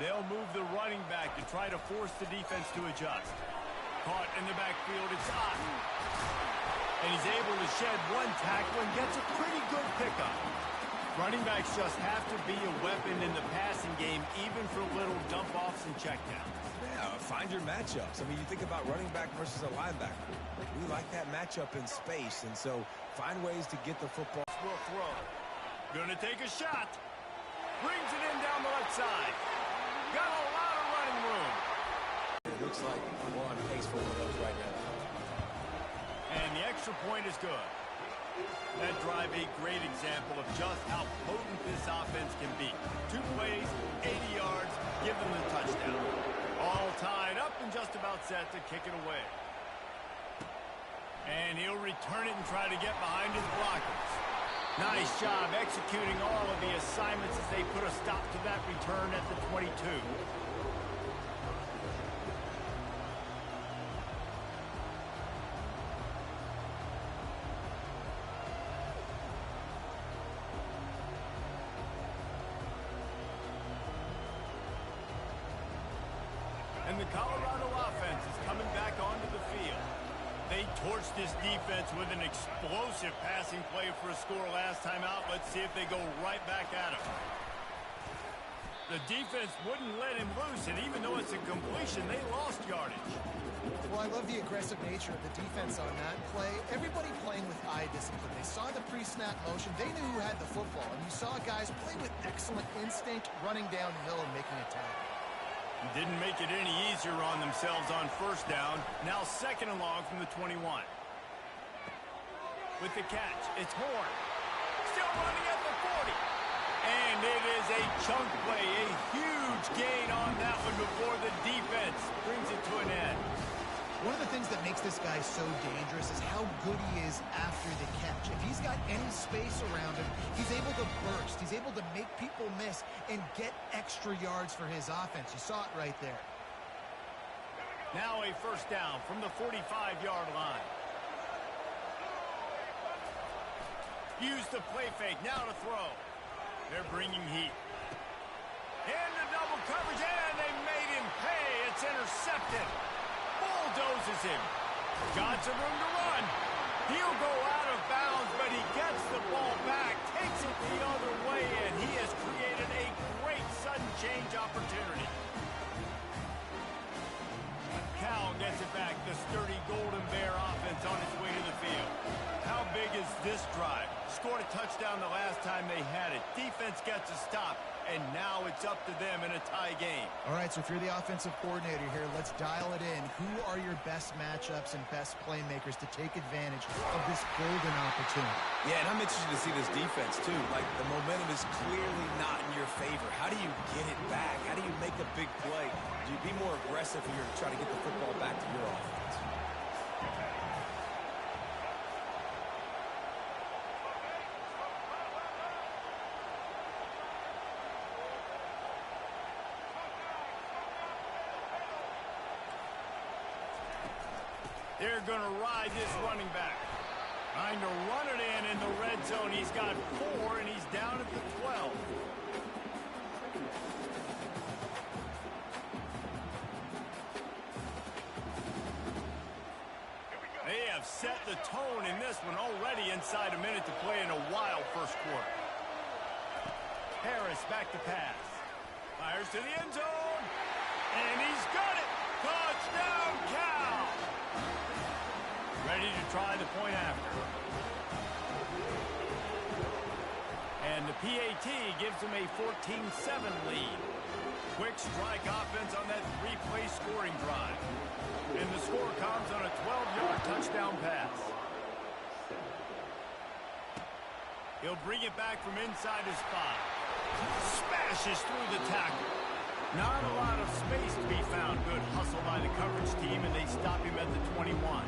They'll move the running back to try to force the defense to adjust. Caught in the backfield, it's Otten. And he's able to shed one tackle and gets a pretty good pickup. Running backs just have to be a weapon in the passing game, even for little dump-offs and checkdowns. Yeah, find your matchups. I mean, you think about running back versus a linebacker. We like that matchup in space, and so find ways to get the football. Will throw. Gonna take a shot. Brings it in down the left side. Got a lot of running room. It looks like we're on pace for one of those right now. And the extra point is good. That drive, a great example of just how potent this offense can be. 2 plays, 80 yards, give them the touchdown. All tied up and just about set to kick it away. And he'll return it and try to get behind his blockers. Nice job executing all of the assignments as they put a stop to that return at the 22. And the Colorado offense is coming back onto the field. They torched this defense with an explosive passing play for a score last time out. Let's see if they go right back at him. The defense wouldn't let him loose, and even though it's a completion, they lost yardage. Well, I love the aggressive nature of the defense on that play. Everybody playing with eye discipline. They saw the pre-snap motion. They knew who had the football, and you saw guys play with excellent instinct, running downhill and making a tackle. Didn't make it any easier on themselves on first down. Now 2nd and long from the 21. With the catch, it's Horn. Still running at the 40. And it is a chunk play, a huge gain on that one before the defense brings it to an end. One of the things that makes this guy so dangerous is how good he is after the catch. If he's got any space around him, he's able to burst. He's able to make people miss and get extra yards for his offense. You saw it right there. Now a first down from the 45-yard line. Use the play fake. Now to throw. They're bringing heat. Into double coverage, and they made him pay. It's intercepted. Bulldozes him. Got some room to run. He'll go out of bounds, but he gets the ball back, takes it the other way, and he has created a great sudden change opportunity. Cal gets it back. The sturdy Golden Bear offense on its way to the field. How big is this drive? Scored a touchdown the last time they had it. Defense gets a stop, and now it's up to them in a tie game. All right, so if you're the offensive coordinator here, let's dial it in. Who are your best matchups and best playmakers to take advantage of this golden opportunity? Yeah, and I'm interested to see this defense, too. Like, the momentum is clearly not in your favor. How do you get it back? How do you make a big play? Do you be more aggressive here to try to get the football back to your offense? They're going to ride this running back. Trying to run it in the red zone. He's got 4, and he's down at the 12. They have set the tone in this one already inside a minute to play in a wild first quarter. Harris back to pass. Fires to the end zone. And he's got it. Touchdown, Cal. Ready to try the point after. And the PAT gives them a 14-7 lead. Quick strike offense on that 3-play scoring drive. And the score comes on a 12-yard touchdown pass. He'll bring it back from inside his 5. Smashes through the tackle. Not a lot of space to be found. Good hustle by the coverage team, and they stop him at the 21.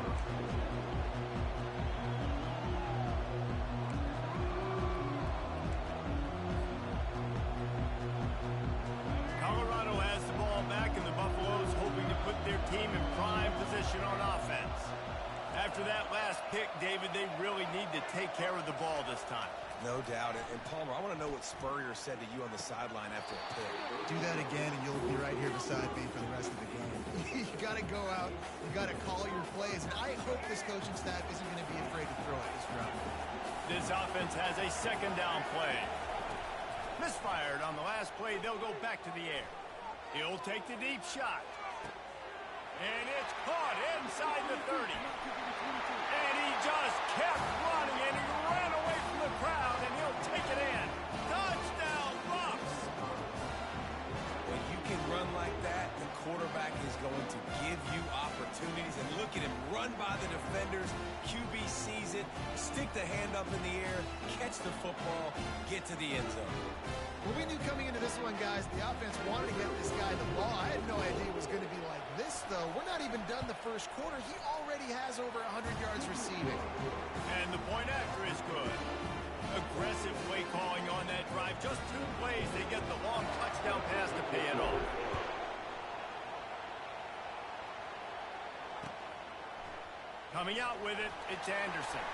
Colorado has the ball back, and the Buffaloes hoping to put their team in prime position on offense. After that last pick, David, they really need to take care of the ball this time. No doubt. And Palmer, I want to know what Spurrier said to you on the sideline after a pick. Do that again, and you'll be right here beside me for the rest of the game. You got to go out. You got to call your plays. And I hope this coaching staff isn't going to be afraid to throw at this route. This offense has a 2nd down play. Misfired on the last play. They'll go back to the air. He'll take the deep shot. And it's caught inside the 30. And he just kept running, and he ran away from the crowd, and he'll take it in. Touchdown, Bucks! When you can run like that, the quarterback is going to give you opportunities. And look at him run by the defenders. QB sees it, stick the hand up in the air, catch the football, get to the end zone. Well, we knew coming into this one, guys, the offense wanted to get this guy the ball. I had no idea it was going to be like this, though. We're not even done the first quarter. He already has over 100 yards receiving. And the point after is good. Aggressive play calling on that drive. Just 2 plays, they get the long touchdown pass to pay it off. Coming out with it, it's Anderson.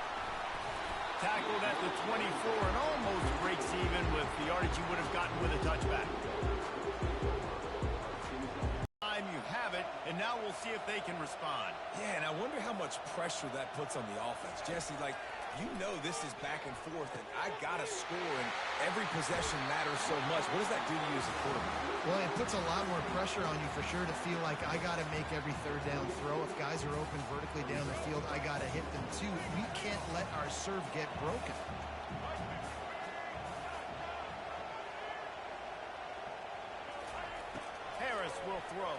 Tackled at the 24 and almost breaks even with the yardage he would have gotten with a touchback. Time you have it, and now we'll see if they can respond. Yeah, and I wonder how much pressure that puts on the offense. Jesse, like, you know this is back and forth, and I got to score, and every possession matters so much. What does that do to you as a quarterback? Well, it puts a lot more pressure on you for sure to feel like I got to make every third down throw. If guys are open vertically down the field, I got to hit them too. We can't let our serve get broken. Harris will throw.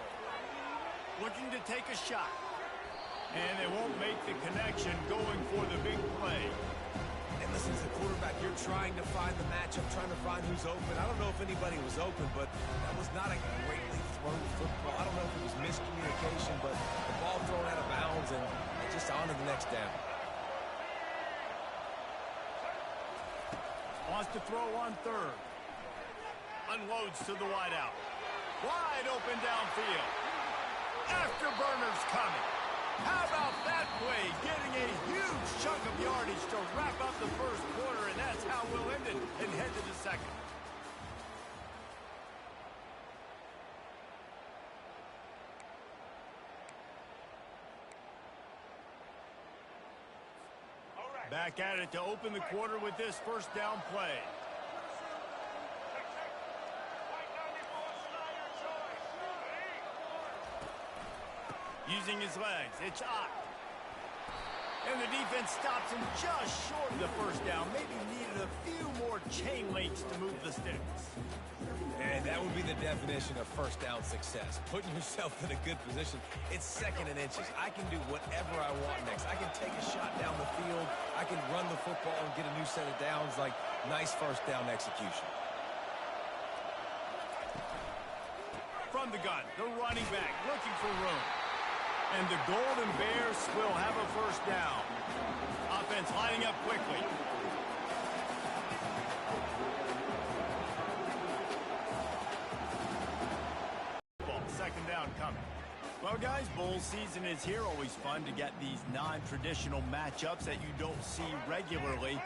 Looking to take a shot. And they won't make the connection going for the big play. And listen, as a quarterback, you're trying to find the matchup, trying to find who's open. I don't know if anybody was open, but that was not a greatly thrown football. I don't know if it was miscommunication, but the ball thrown out of bounds and just on to the next down. Wants to throw on third. Unloads to the wideout. Wide open downfield. Afterburner's coming. How about that play? Getting a huge chunk of yardage to wrap up the first quarter, and that's how we'll end it and head to the second. Back at it to open the quarter with this first down play. Using his legs, it's Ott. And the defense stops him just short of the first down. Maybe needed a few more chain links to move the sticks. And that would be the definition of first down success. Putting yourself in a good position. It's second and inches. I can do whatever I want next. I can take a shot down the field. I can run the football and get a new set of downs. Like, nice first down execution. From the gun, the running back looking for room. And the Golden Bears will have a first down. Offense lining up quickly. Second down coming. Well, guys, bowl season is here. Always fun to get these non-traditional matchups that you don't see regularly.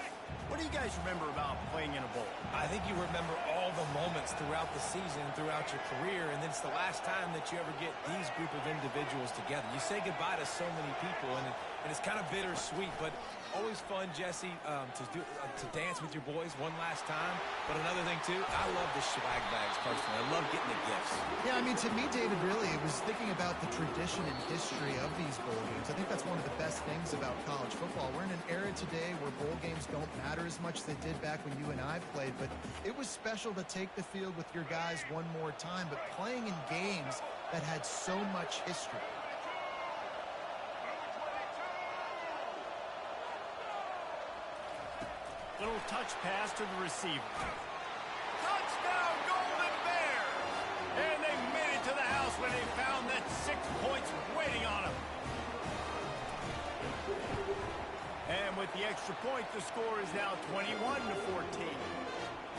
What do you guys remember about playing in a bowl? I think you remember all the moments throughout the season, throughout your career, and then it's the last time that you ever get these group of individuals together. You say goodbye to so many people, and it's kind of bittersweet, but always fun, Jesse, to dance with your boys one last time. But another thing, too, I love the swag bags, personally. I love getting the gifts. Yeah, I mean, to me, David, really, it was thinking about the tradition and history of these bowl games. I think that's one of the best things about college football. We're in an era today where bowl games don't matter as much as they did back when you and I played, but it was special to take the field with your guys one more time, but playing in games that had so much history. Little touch pass to the receiver. Touchdown, Golden Bears! And they made it to the house when they found that 6 points waiting on them. And with the extra point, the score is now 21-14.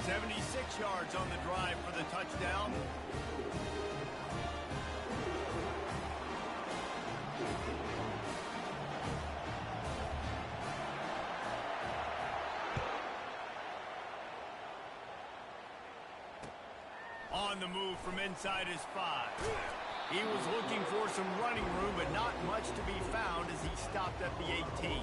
76 yards on the drive for the touchdown. On the move from inside his 5. He was looking for some running room, but not much to be found as he stopped at the 18.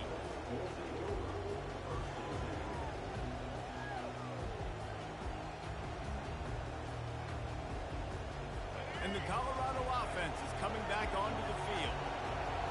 offense is coming back onto the field.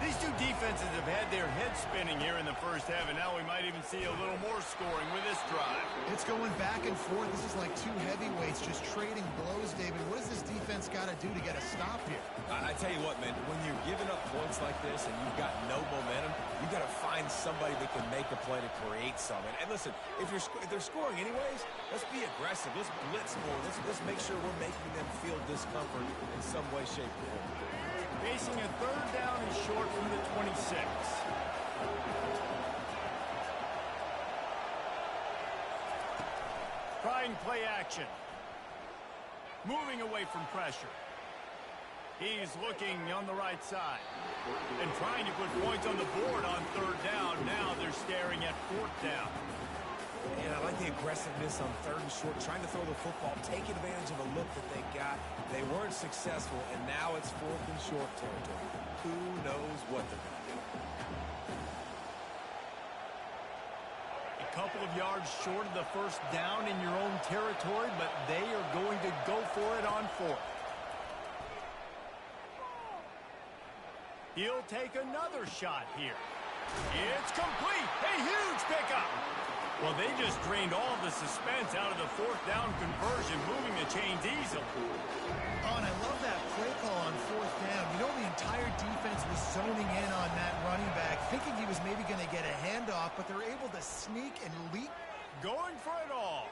These two defenses have had their heads spinning here in the first half, and now we might even see a little more scoring with this drive. It's going back and forth. This is like two heavyweights just trading blows, David. What does this defense got to do to get a stop here? I tell you what, man, when you're giving up points like this and you've got no momentum, you got to find somebody that can make a play to create something. And listen, if they're scoring anyways, let's be aggressive. Let's blitz more. Let's make sure we're making them feel discomfort in some way, shape, or form. Facing a third down and short from the 26. Trying play action. Moving away from pressure. He's looking on the right side. And trying to put points on the board on third down. Now they're staring at fourth down. And I like the aggressiveness on third and short, trying to throw the football, take advantage of a look that they got. They weren't successful, and now it's fourth and short territory. Who knows what they're going to do? A couple of yards short of the first down in your own territory, but they are going to go for it on fourth. He'll take another shot here. It's complete. A huge pickup. Well, they just drained all the suspense out of the fourth down conversion, moving the chains easily. Oh, and I love that play call on fourth down. You know, the entire defense was zoning in on that running back, thinking he was maybe going to get a handoff, but they're able to sneak and leap. Going for it all.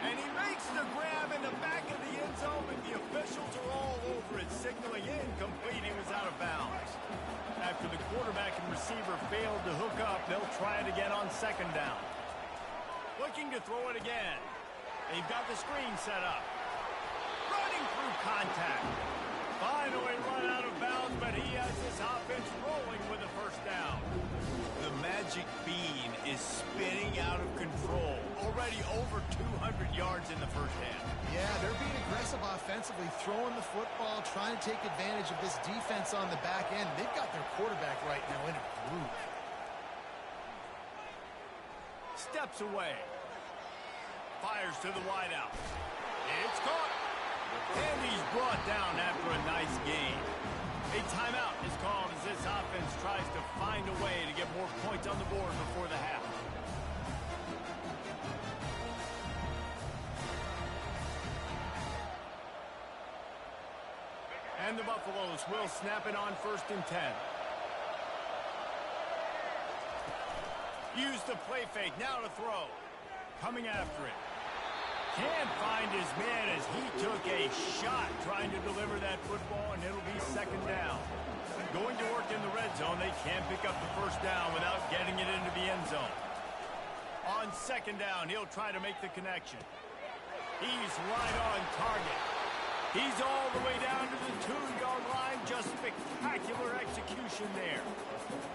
And he makes the grab in the back of the end zone, and the officials are all over it, signaling incomplete. He was out of bounds. After the quarterback and receiver failed to hook up, they'll try it again on second down. Looking to throw it again. They've got the screen set up. Running through contact. Finally run out of bounds, but he has this offense rolling with a first down. The magic bean is spinning out of control. Already over 200 yards in the first half. Yeah, they're being aggressive offensively, throwing the football, trying to take advantage of this defense on the back end. They've got their quarterback right now in a groove. Steps away. Fires to the wideout. It's caught. And he's brought down after a nice gain. A timeout is called as this offense tries to find a way to get more points on the board before the half. And the Buffaloes will snap it on 1st and 10. Use the play fake, now to throw. Coming after it. Can't find his man as he took a shot trying to deliver that football, and it'll be second down. Going to work in the red zone, they can't pick up the first down without getting it into the end zone. On second down, he'll try to make the connection. He's right on target. He's all the way down to the 2-yard line. Just spectacular execution there.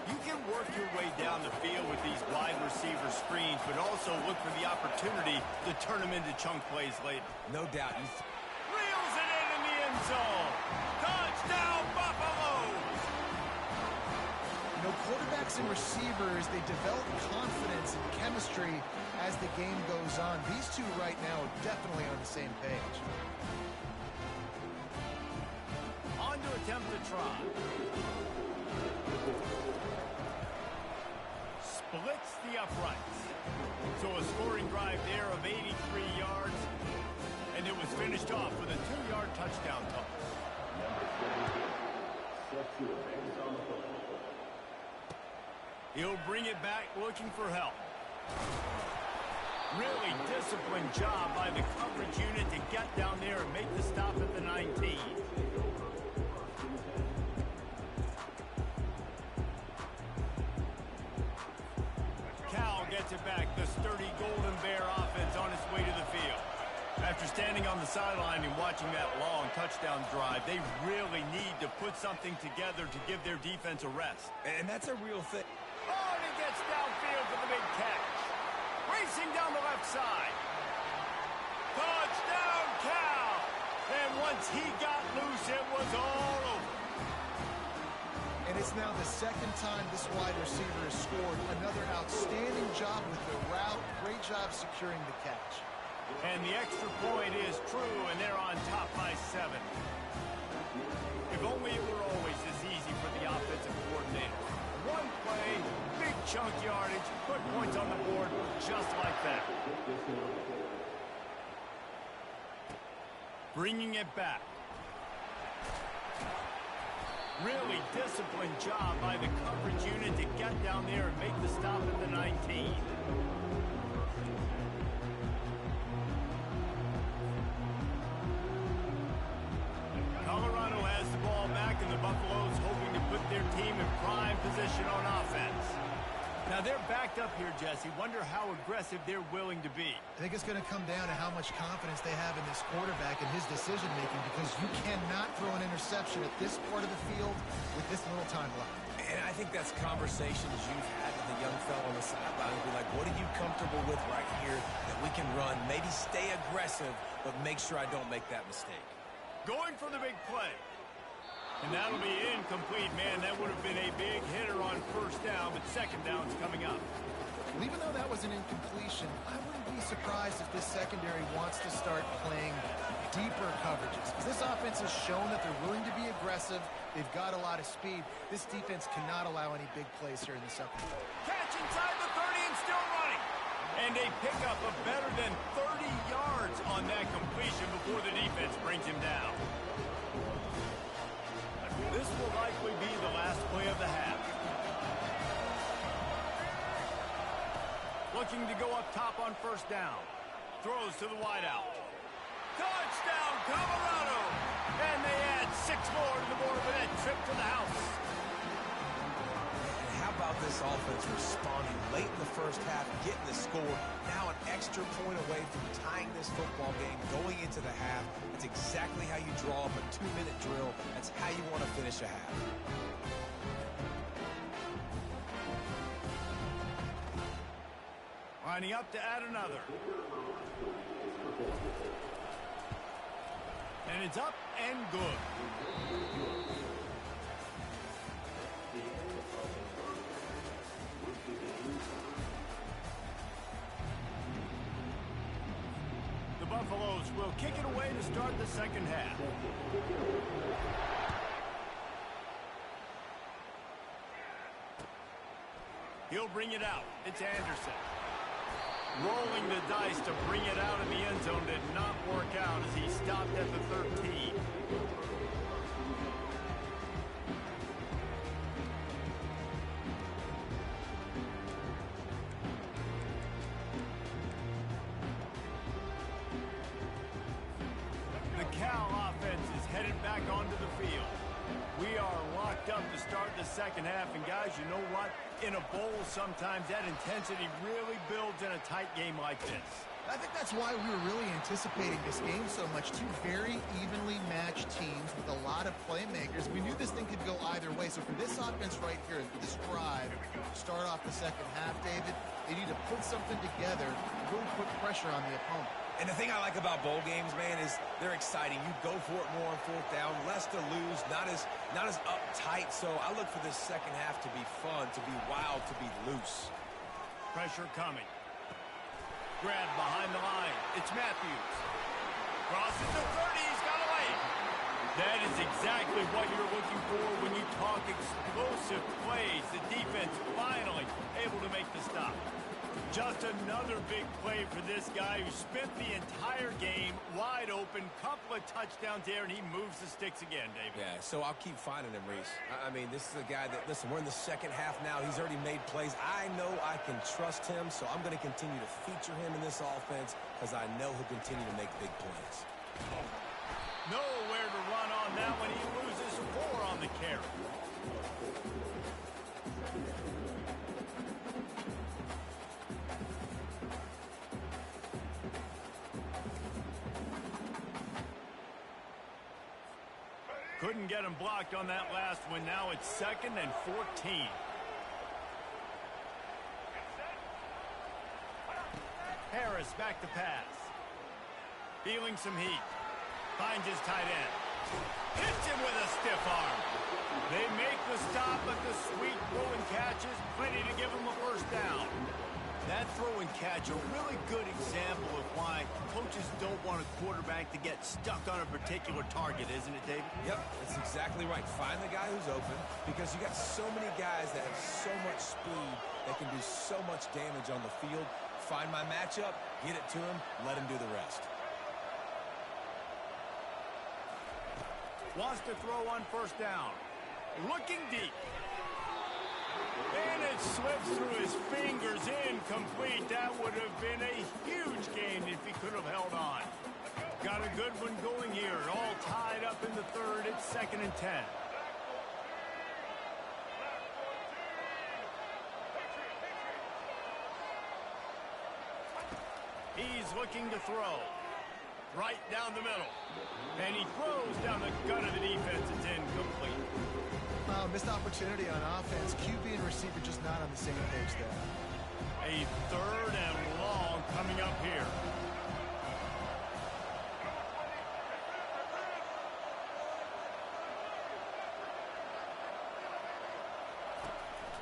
You can work your way down the field with these wide receiver screens, but also look for the opportunity to turn them into chunk plays later. No doubt. Reels it in the end zone. Touchdown, Buffaloes! You know, quarterbacks and receivers, they develop confidence and chemistry as the game goes on. These two right now are definitely on the same page. On to attempt to try. Splits the uprights. So a scoring drive there of 83 yards, and it was finished off with a 2-yard touchdown toss. He'll bring it back looking for help. Really disciplined job by the coverage unit to get down there and make the stop at the 19. Gets it back. The sturdy Golden Bear offense on its way to the field. After standing on the sideline and watching that long touchdown drive, they really need to put something together to give their defense a rest. And that's a real thing. Oh, and he gets downfield for the big catch. Racing down the left side. Touchdown, Cal! And once he got loose, it was all over. And it's now the second time this wide receiver has scored. Another outstanding job with the route. Great job securing the catch. And the extra point is true, and they're on top by 7. If only it were always this easy for the offensive coordinator. One play, big chunk yardage, put points on the board just like that. Bringing it back. Really disciplined job by the coverage unit to get down there and make the stop at the 19. Colorado has the ball back, and the Buffaloes hoping to put their team in prime position on offense. Now they're backed up here, Jesse. Wonder how aggressive they're willing to be. I think it's going to come down to how much confidence they have in this quarterback and his decision-making, because you cannot throw an interception at this part of the field with this little time left. And I think that's conversations you've had with the young fellow on the sideline. Be like, what are you comfortable with right here that we can run? Maybe stay aggressive, but make sure I don't make that mistake. Going for the big play. And that'll be incomplete, man. That would have been a big hitter on first down, but second down's coming up. Well, even though that was an incompletion, I wouldn't be surprised if this secondary wants to start playing deeper coverages. Because this offense has shown that they're willing to be aggressive. They've got a lot of speed. This defense cannot allow any big plays here in the second. Catch inside the 30 and still running. And a pickup of better than 30 yards on that completion before the defense brings him down. This will likely be the last play of the half. Looking to go up top on first down. Throws to the wideout. Touchdown, Colorado! And they add 6 more to the board with that trip to the house. And how about this offense responding late in the first half, getting the score, now an extra point away from tying this football game going into the half. That's exactly how you draw up a 2-minute drill. That's how you want to finish a half. Lining up to add another. And it's up and good. The Buffaloes will kick it away to start the second half. He'll bring it out. It's Anderson. Rolling the dice to bring it out of the end zone did not work out as he stopped at the 13. The Cal offense is headed back onto the field. We are locked up to start the second half, and guys, you know what? In a bowl, sometimes that intensity really builds in a tight game like this. I think that's why we were really anticipating this game so much. Two very evenly matched teams with a lot of playmakers. We knew this thing could go either way. So for this offense right here, this drive, start off the second half, David, they need to put something together and really put pressure on the opponent. And the thing I like about bowl games, man, is they're exciting. You go for it more on fourth down, less to lose, not as uptight. So I look for this second half to be fun, to be wild, to be loose. Pressure coming. Grab behind the line. It's Matthews. Crosses the 30. He's got away. That is exactly what you're looking for when you talk explosive plays. The defense finally able to make the stop. Just another big play for this guy who spent the entire game wide open. Couple of touchdowns there, and he moves the sticks again, David. Yeah, so I'll keep finding him, Reese. I mean, this is a guy that, listen, we're in the second half now. He's already made plays. I know I can trust him, so I'm going to continue to feature him in this offense because I know he'll continue to make big plays. Nowhere to run on that one. He loses 4 on the carry. Couldn't get him blocked on that last one. Now it's 2nd and 14. Harris back to pass. Feeling some heat. Finds his tight end. Hits him with a stiff arm. They make the stop, but the sweet throw and catch is plenty to give him a first down. That throw and catch, a really good example of why coaches don't want a quarterback to get stuck on a particular target, isn't it, David? Yep, that's exactly right. Find the guy who's open because you got so many guys that have so much speed that can do so much damage on the field. Find my matchup, get it to him, let him do the rest. Wants to throw on first down. Looking deep. And it slips through his fingers, incomplete. That would have been a huge gain if he could have held on. Got a good one going here. All tied up in the third. It's 2nd and 10. He's looking to throw. Right down the middle. And he throws down the gut of the defense. It's incomplete. Missed opportunity on offense. QB and receiver just not on the same page there. A 3rd and long coming up here.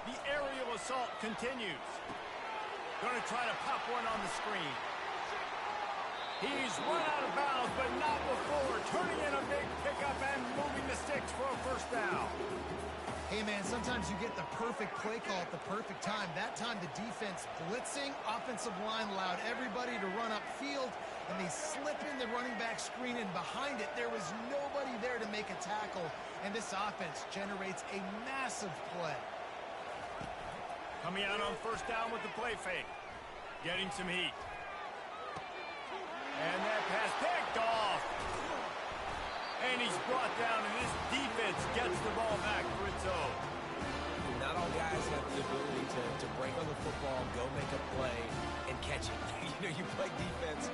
The aerial assault continues. Going to try to pop one on the screen. He's run out of bounds, but not before. Turning in a big pickup and moving the sticks for a first down. Hey, man, sometimes you get the perfect play call at the perfect time. That time the defense blitzing, offensive line allowed everybody to run upfield, and they slip in the running back screen, and behind it there was nobody there to make a tackle, and this offense generates a massive play. Coming out on first down with the play fake. Getting some heat. And that pass picked off. And he's brought down, and this defense gets the ball back for its own. Not all guys have the ability to break on the football, go make a play, and catch it. You play defense.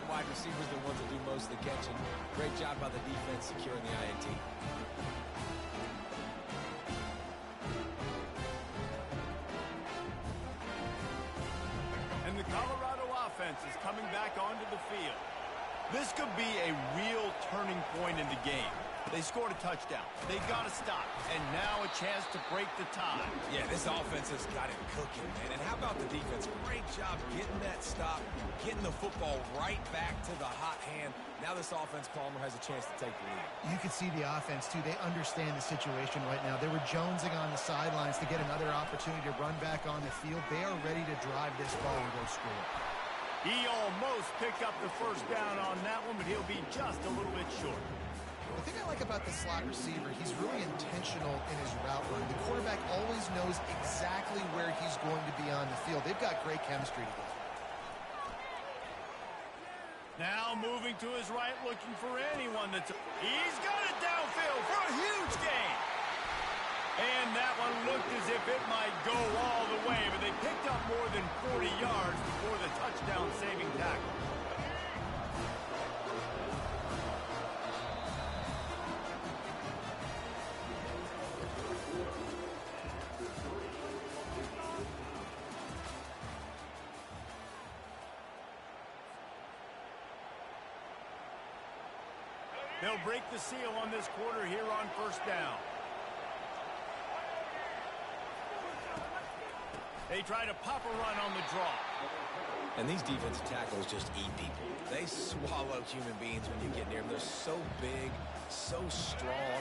Wide receivers are the ones that do most of the catching. Great job by the defense securing the INT. And the Colorado offense is coming back onto the field. This could be a real turning point in the game. They scored a touchdown. They got to stop. And now a chance to break the tie. Yeah, this offense has got it cooking, man. And how about the defense? Great job getting that stop, getting the football right back to the hot hand. Now this offense, Palmer, has a chance to take the lead. You can see the offense, too. They understand the situation right now. They were jonesing on the sidelines to get another opportunity to run back on the field. They are ready to drive this ball and go score. He almost picked up the first down on that one, but he'll be just a little bit short. The thing I like about the slot receiver, he's really intentional in his route run. The quarterback always knows exactly where he's going to be on the field. They've got great chemistry together. Now moving to his right, looking for anyone that's... He's got it downfield for a huge gain. And that one looked as if it might go all the way, but they picked up more than 40 yards before the touchdown-saving tackle. They'll break the seal on this quarter here on first down. They try to pop a run on the draw. And these defensive tackles just eat people. They swallow human beings when you get near them. They're so big, so strong.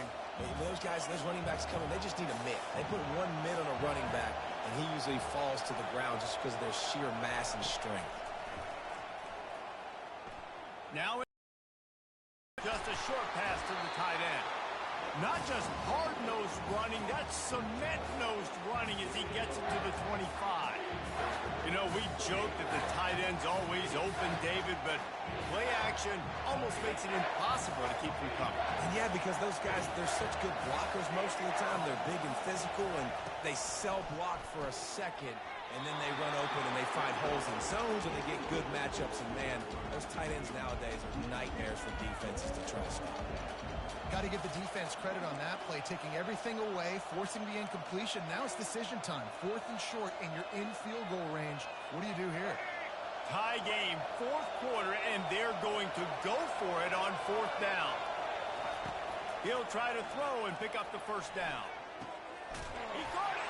Those guys, those running backs coming, they just need a mitt. They put one mitt on a running back, and he usually falls to the ground just because of their sheer mass and strength. Now just a short pass to the tight end. Not just hard-nosed running, that's cement-nosed running as he gets it to the 25. You know, we we joke that the tight end's always open, David, but play action almost makes it impossible to keep them coming. And yeah, because those guys, they're such good blockers most of the time. They're big and physical, and they sell block for a second, and then they run open and they find holes in zones, and they get good matchups. And, man, those tight ends nowadays are nightmares for defenses to try to stop. Got to give the defense credit on that play, taking everything away, forcing the incompletion. Now it's decision time. 4th and short, and you're in field goal range. What do you do here? Tie game, 4th quarter, and they're going to go for it on 4th down. He'll try to throw and pick up the first down. He caught it.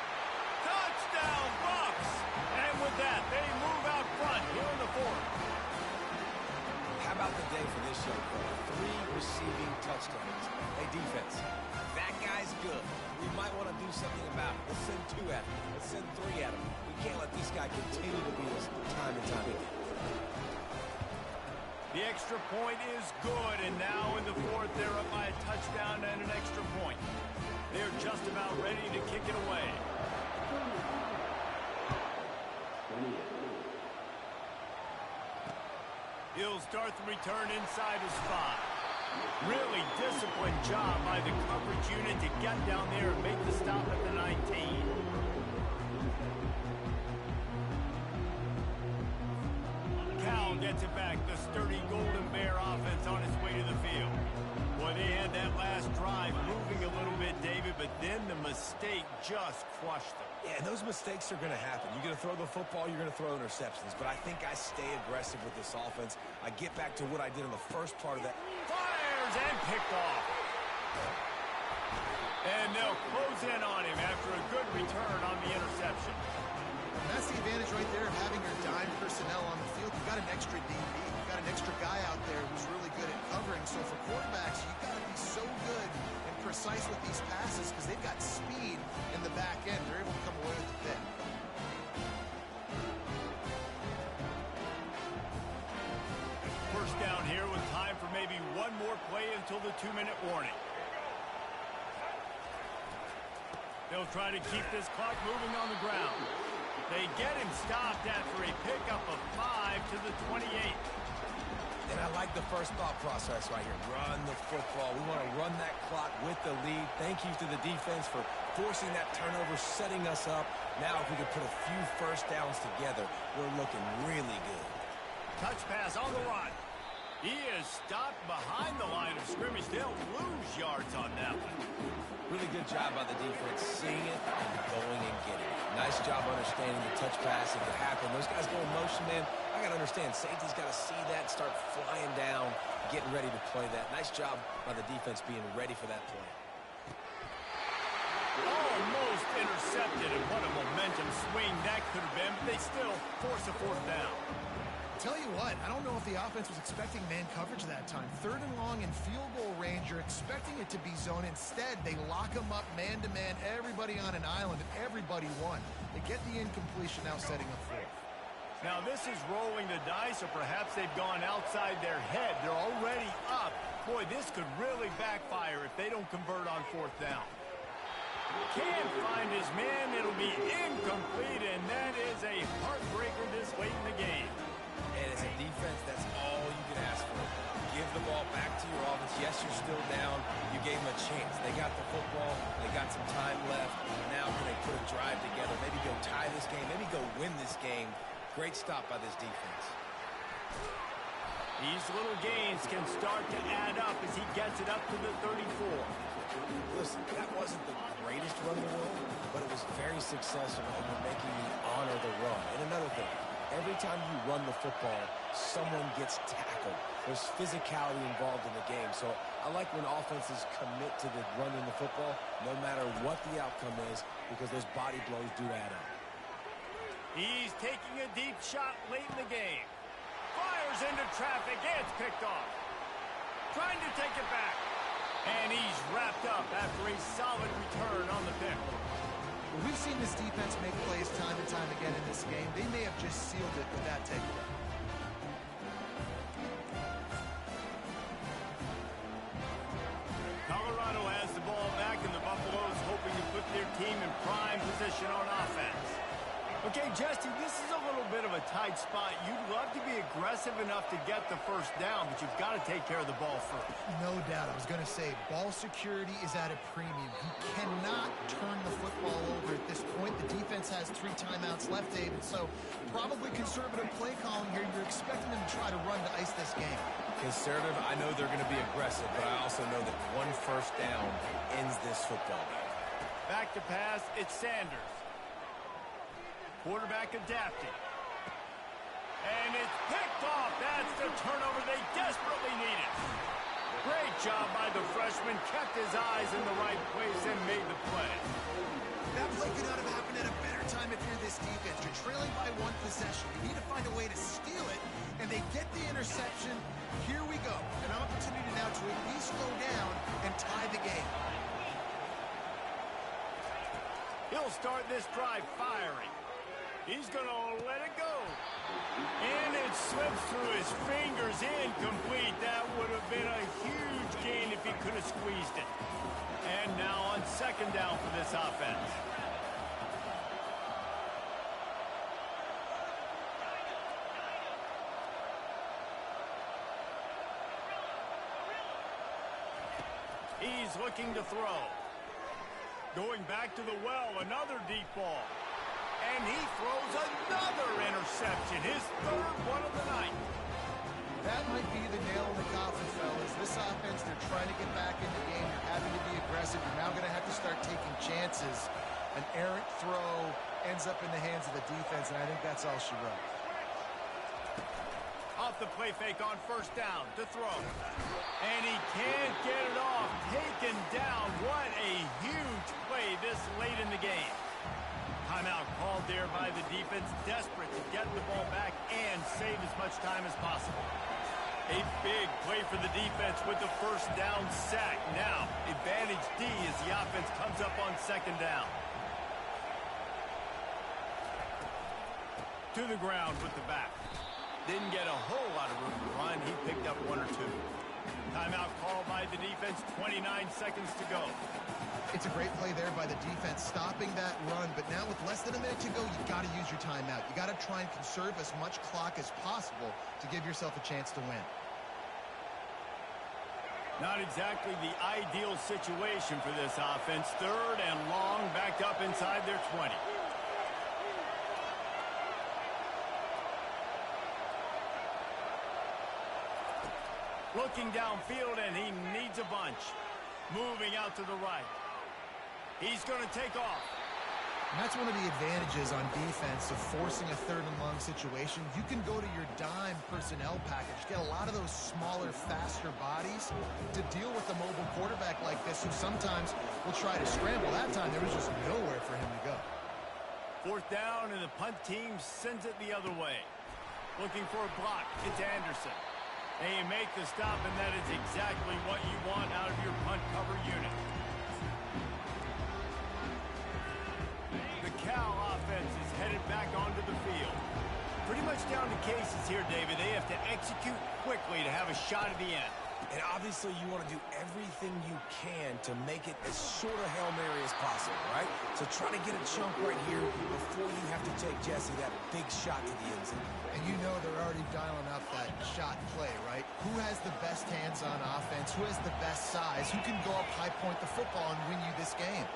Touchdown, Bucs! And with that, they move out front here in the 4th. How about the day for this young player? 3 receiving touchdowns. Hey, defense, that guy's good. We might want to do something about it. Let's send 2 at him. Let's send 3 at him. We can't let this guy continue to beat us time and time again. The extra point is good, and now in the 4th, they're up by a touchdown and an extra point. They're just about ready to kick it away. He'll start the return inside his 5. Really disciplined job by the coverage unit to get down there and make the stop at the 19. Cal gets it back. The sturdy Golden Bear offense on its way to the field. Boy, they had that last drive moving a little bit, David, but then the mistake just crushed them. Yeah, and those mistakes are going to happen. You're going to throw the football, you're going to throw interceptions. But I think I stay aggressive with this offense. I get back to what I did in the first part of that. Fires and picked off. And they'll close in on him after a good return on the interception. And that's the advantage right there of having your dime personnel on the field. You've got an extra DB. You've got an extra guy out there who's really good at covering. So for quarterbacks, you've got to be so good and precise with these passes because they've got speed in the back end. They're able to come away with the pick. First down here with time for maybe one more play until the 2-minute warning. They'll try to keep this clock moving on the ground. They get him stopped after a pickup of 5 to the 28. And I like the first thought process right here. Run the football. We want to run that clock with the lead. Thank you to the defense for forcing that turnover, setting us up. Now if we could put a few first downs together, we're looking really good. Touch pass on the run. He is stopped behind the line of scrimmage. They'll lose yards on that one. Really good job by the defense, seeing it and going and getting it. Nice job understanding the touch pass. If it happened, those guys go in motion, man. I got to understand, safety's got to see that, start flying down, getting ready to play that. Nice job by the defense being ready for that play. Almost intercepted, and what a momentum swing that could have been, but they still force a 4th down. Tell you what, I don't know if the offense was expecting man coverage that time. 3rd and long in field goal range, you're expecting it to be zone. Instead, they lock them up man-to-man, everybody on an island, and everybody won. They get the incompletion, now setting up 4th. Now this is rolling the dice, or perhaps they've gone outside their head. They're already up. Boy, this could really backfire if they don't convert on 4th down. Can't find his man. It'll be incomplete, and that is a heartbreaker this late in the game. And as a defense, that's all you can ask for. Give the ball back to your offense. Yes, you're still down. You gave them a chance. They got the football. They got some time left. Now can they put a drive together? Maybe go tie this game. Maybe go win this game. Great stop by this defense. These little gains can start to add up as he gets it up to the 34. Listen, that wasn't the greatest run in the world, but it was very successful in making me honor the run. And another thing, every time you run the football, someone gets tackled. There's physicality involved in the game. So I like when offenses commit to the running the football, no matter what the outcome is, because those body blows do add up. He's taking a deep shot late in the game. Fires into traffic. It's picked off. Trying to take it back. And he's wrapped up after a solid return on the pick. Well, we've seen this defense make plays time and time again in this game. They may have just sealed it with that takeaway. Colorado has the ball back, and the Buffaloes hoping to put their team in prime position on offense. Okay, Jesse, this is a little bit of a a tight spot, you'd love to be aggressive enough to get the first down, but you've got to take care of the ball first. No doubt. I was going to say, ball security is at a premium. You cannot turn the football over at this point. The defense has 3 timeouts left, David, so probably conservative play calling here. You're expecting them to try to run to ice this game. Conservative, I know they're going to be aggressive, but I also know that 1 first down ends this football game. Back to pass, it's Sanders. Quarterback adapting. And it's picked off. That's the turnover they desperately needed. Great job by the freshman. Kept his eyes in the right place and made the play. That play could not have happened at a better time if you're this defense. You're trailing by 1 possession. You need to find a way to steal it, and they get the interception. Here we go. An opportunity now to at least go down and tie the game. He'll start this drive firing. He's going to let it go. And it slips through his fingers, incomplete. That would have been a huge gain if he could have squeezed it. And now on second down for this offense. He's looking to throw. Going back to the well, another deep ball. And he throws another interception, his 3rd one of the night. That might be the nail in the coffin, fellas. This offense, they're trying to get back in the game. You're having to be aggressive. You're now going to have to start taking chances. An errant throw ends up in the hands of the defense, and I think that's all she wrote. Off the play fake on first down to throw. And he can't get it off. Taken down. What a huge play this late in the game. Timeout called there by the defense, desperate to get the ball back and save as much time as possible. A big play for the defense with the first down sack. Now, advantage D as the offense comes up on second down. To the ground with the back. Didn't get a whole lot of room to run. He picked up 1 or 2. Timeout called by the defense, 29 seconds to go. It's a great play there by the defense, stopping that run. But now with less than a minute to go, you've got to use your timeout. You got to try and conserve as much clock as possible to give yourself a chance to win. Not exactly the ideal situation for this offense. 3rd and long, backed up inside their 20. Looking downfield, and he needs a bunch. Moving out to the right. He's going to take off. And that's one of the advantages on defense of forcing a 3rd and long situation. You can go to your dime personnel package, get a lot of those smaller, faster bodies to deal with a mobile quarterback like this who sometimes will try to scramble. That time, there was just nowhere for him to go. 4th down, and the punt team sends it the other way. Looking for a block. It's Anderson. They make the stop, and that is exactly what you want out of your punt cover unit. The Cal offense is headed back onto the field. Pretty much down to cases here, David. They have to execute quickly to have a shot at the end. And obviously you want to do everything you can to make it as short a Hail Mary as possible, right? So try to get a chunk right here before you have to take Jesse that big shot to the end zone. And you know they're already dialing up that shot play, right? Who has the best hands on offense? Who has the best size? Who can go up high point the football and win you this game?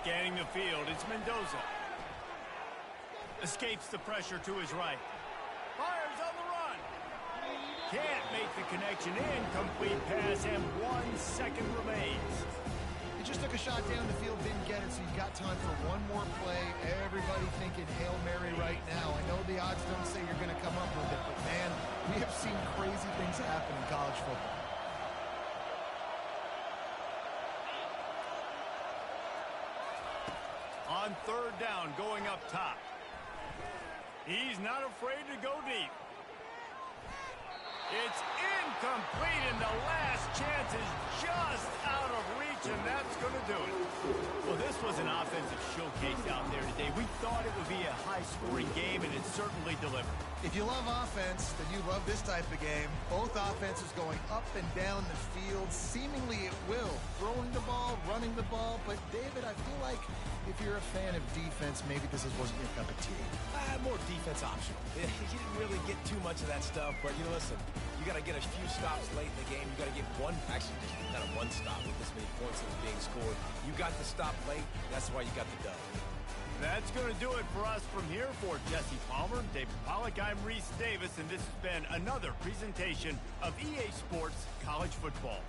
Scanning the field, it's Mendoza. Escapes the pressure to his right. Fires on the run. Can't make the connection. Incomplete pass, and 1 second remains. He just took a shot down the field, didn't get it, so you got time for one more play. Everybody thinking Hail Mary right now. I know the odds don't say you're going to come up with it, but man, we have seen crazy things happen in college football. On 3rd down, going up top. He's not afraid to go deep. It's incomplete, and the last chance is just out of reach and that's going to do it. Well, this was an offensive showcase out there today. We thought it would be a high-scoring game, and it certainly delivered. If you love offense, then you love this type of game. Both offenses going up and down the field, seemingly at will. Throwing the ball, running the ball. But, David, I feel like if you're a fan of defense, maybe this wasn't your cup of tea. More defense optional. You didn't really get too much of that stuff, but, listen, you got to get a few stops late in the game. You got to get actually just kind of one stop with this many points that were being scored. You got the stop late. That's why you got the dub. That's going to do it for us from here. For Jesse Palmer, David Pollack, I'm Reese Davis, and this has been another presentation of EA Sports College Football.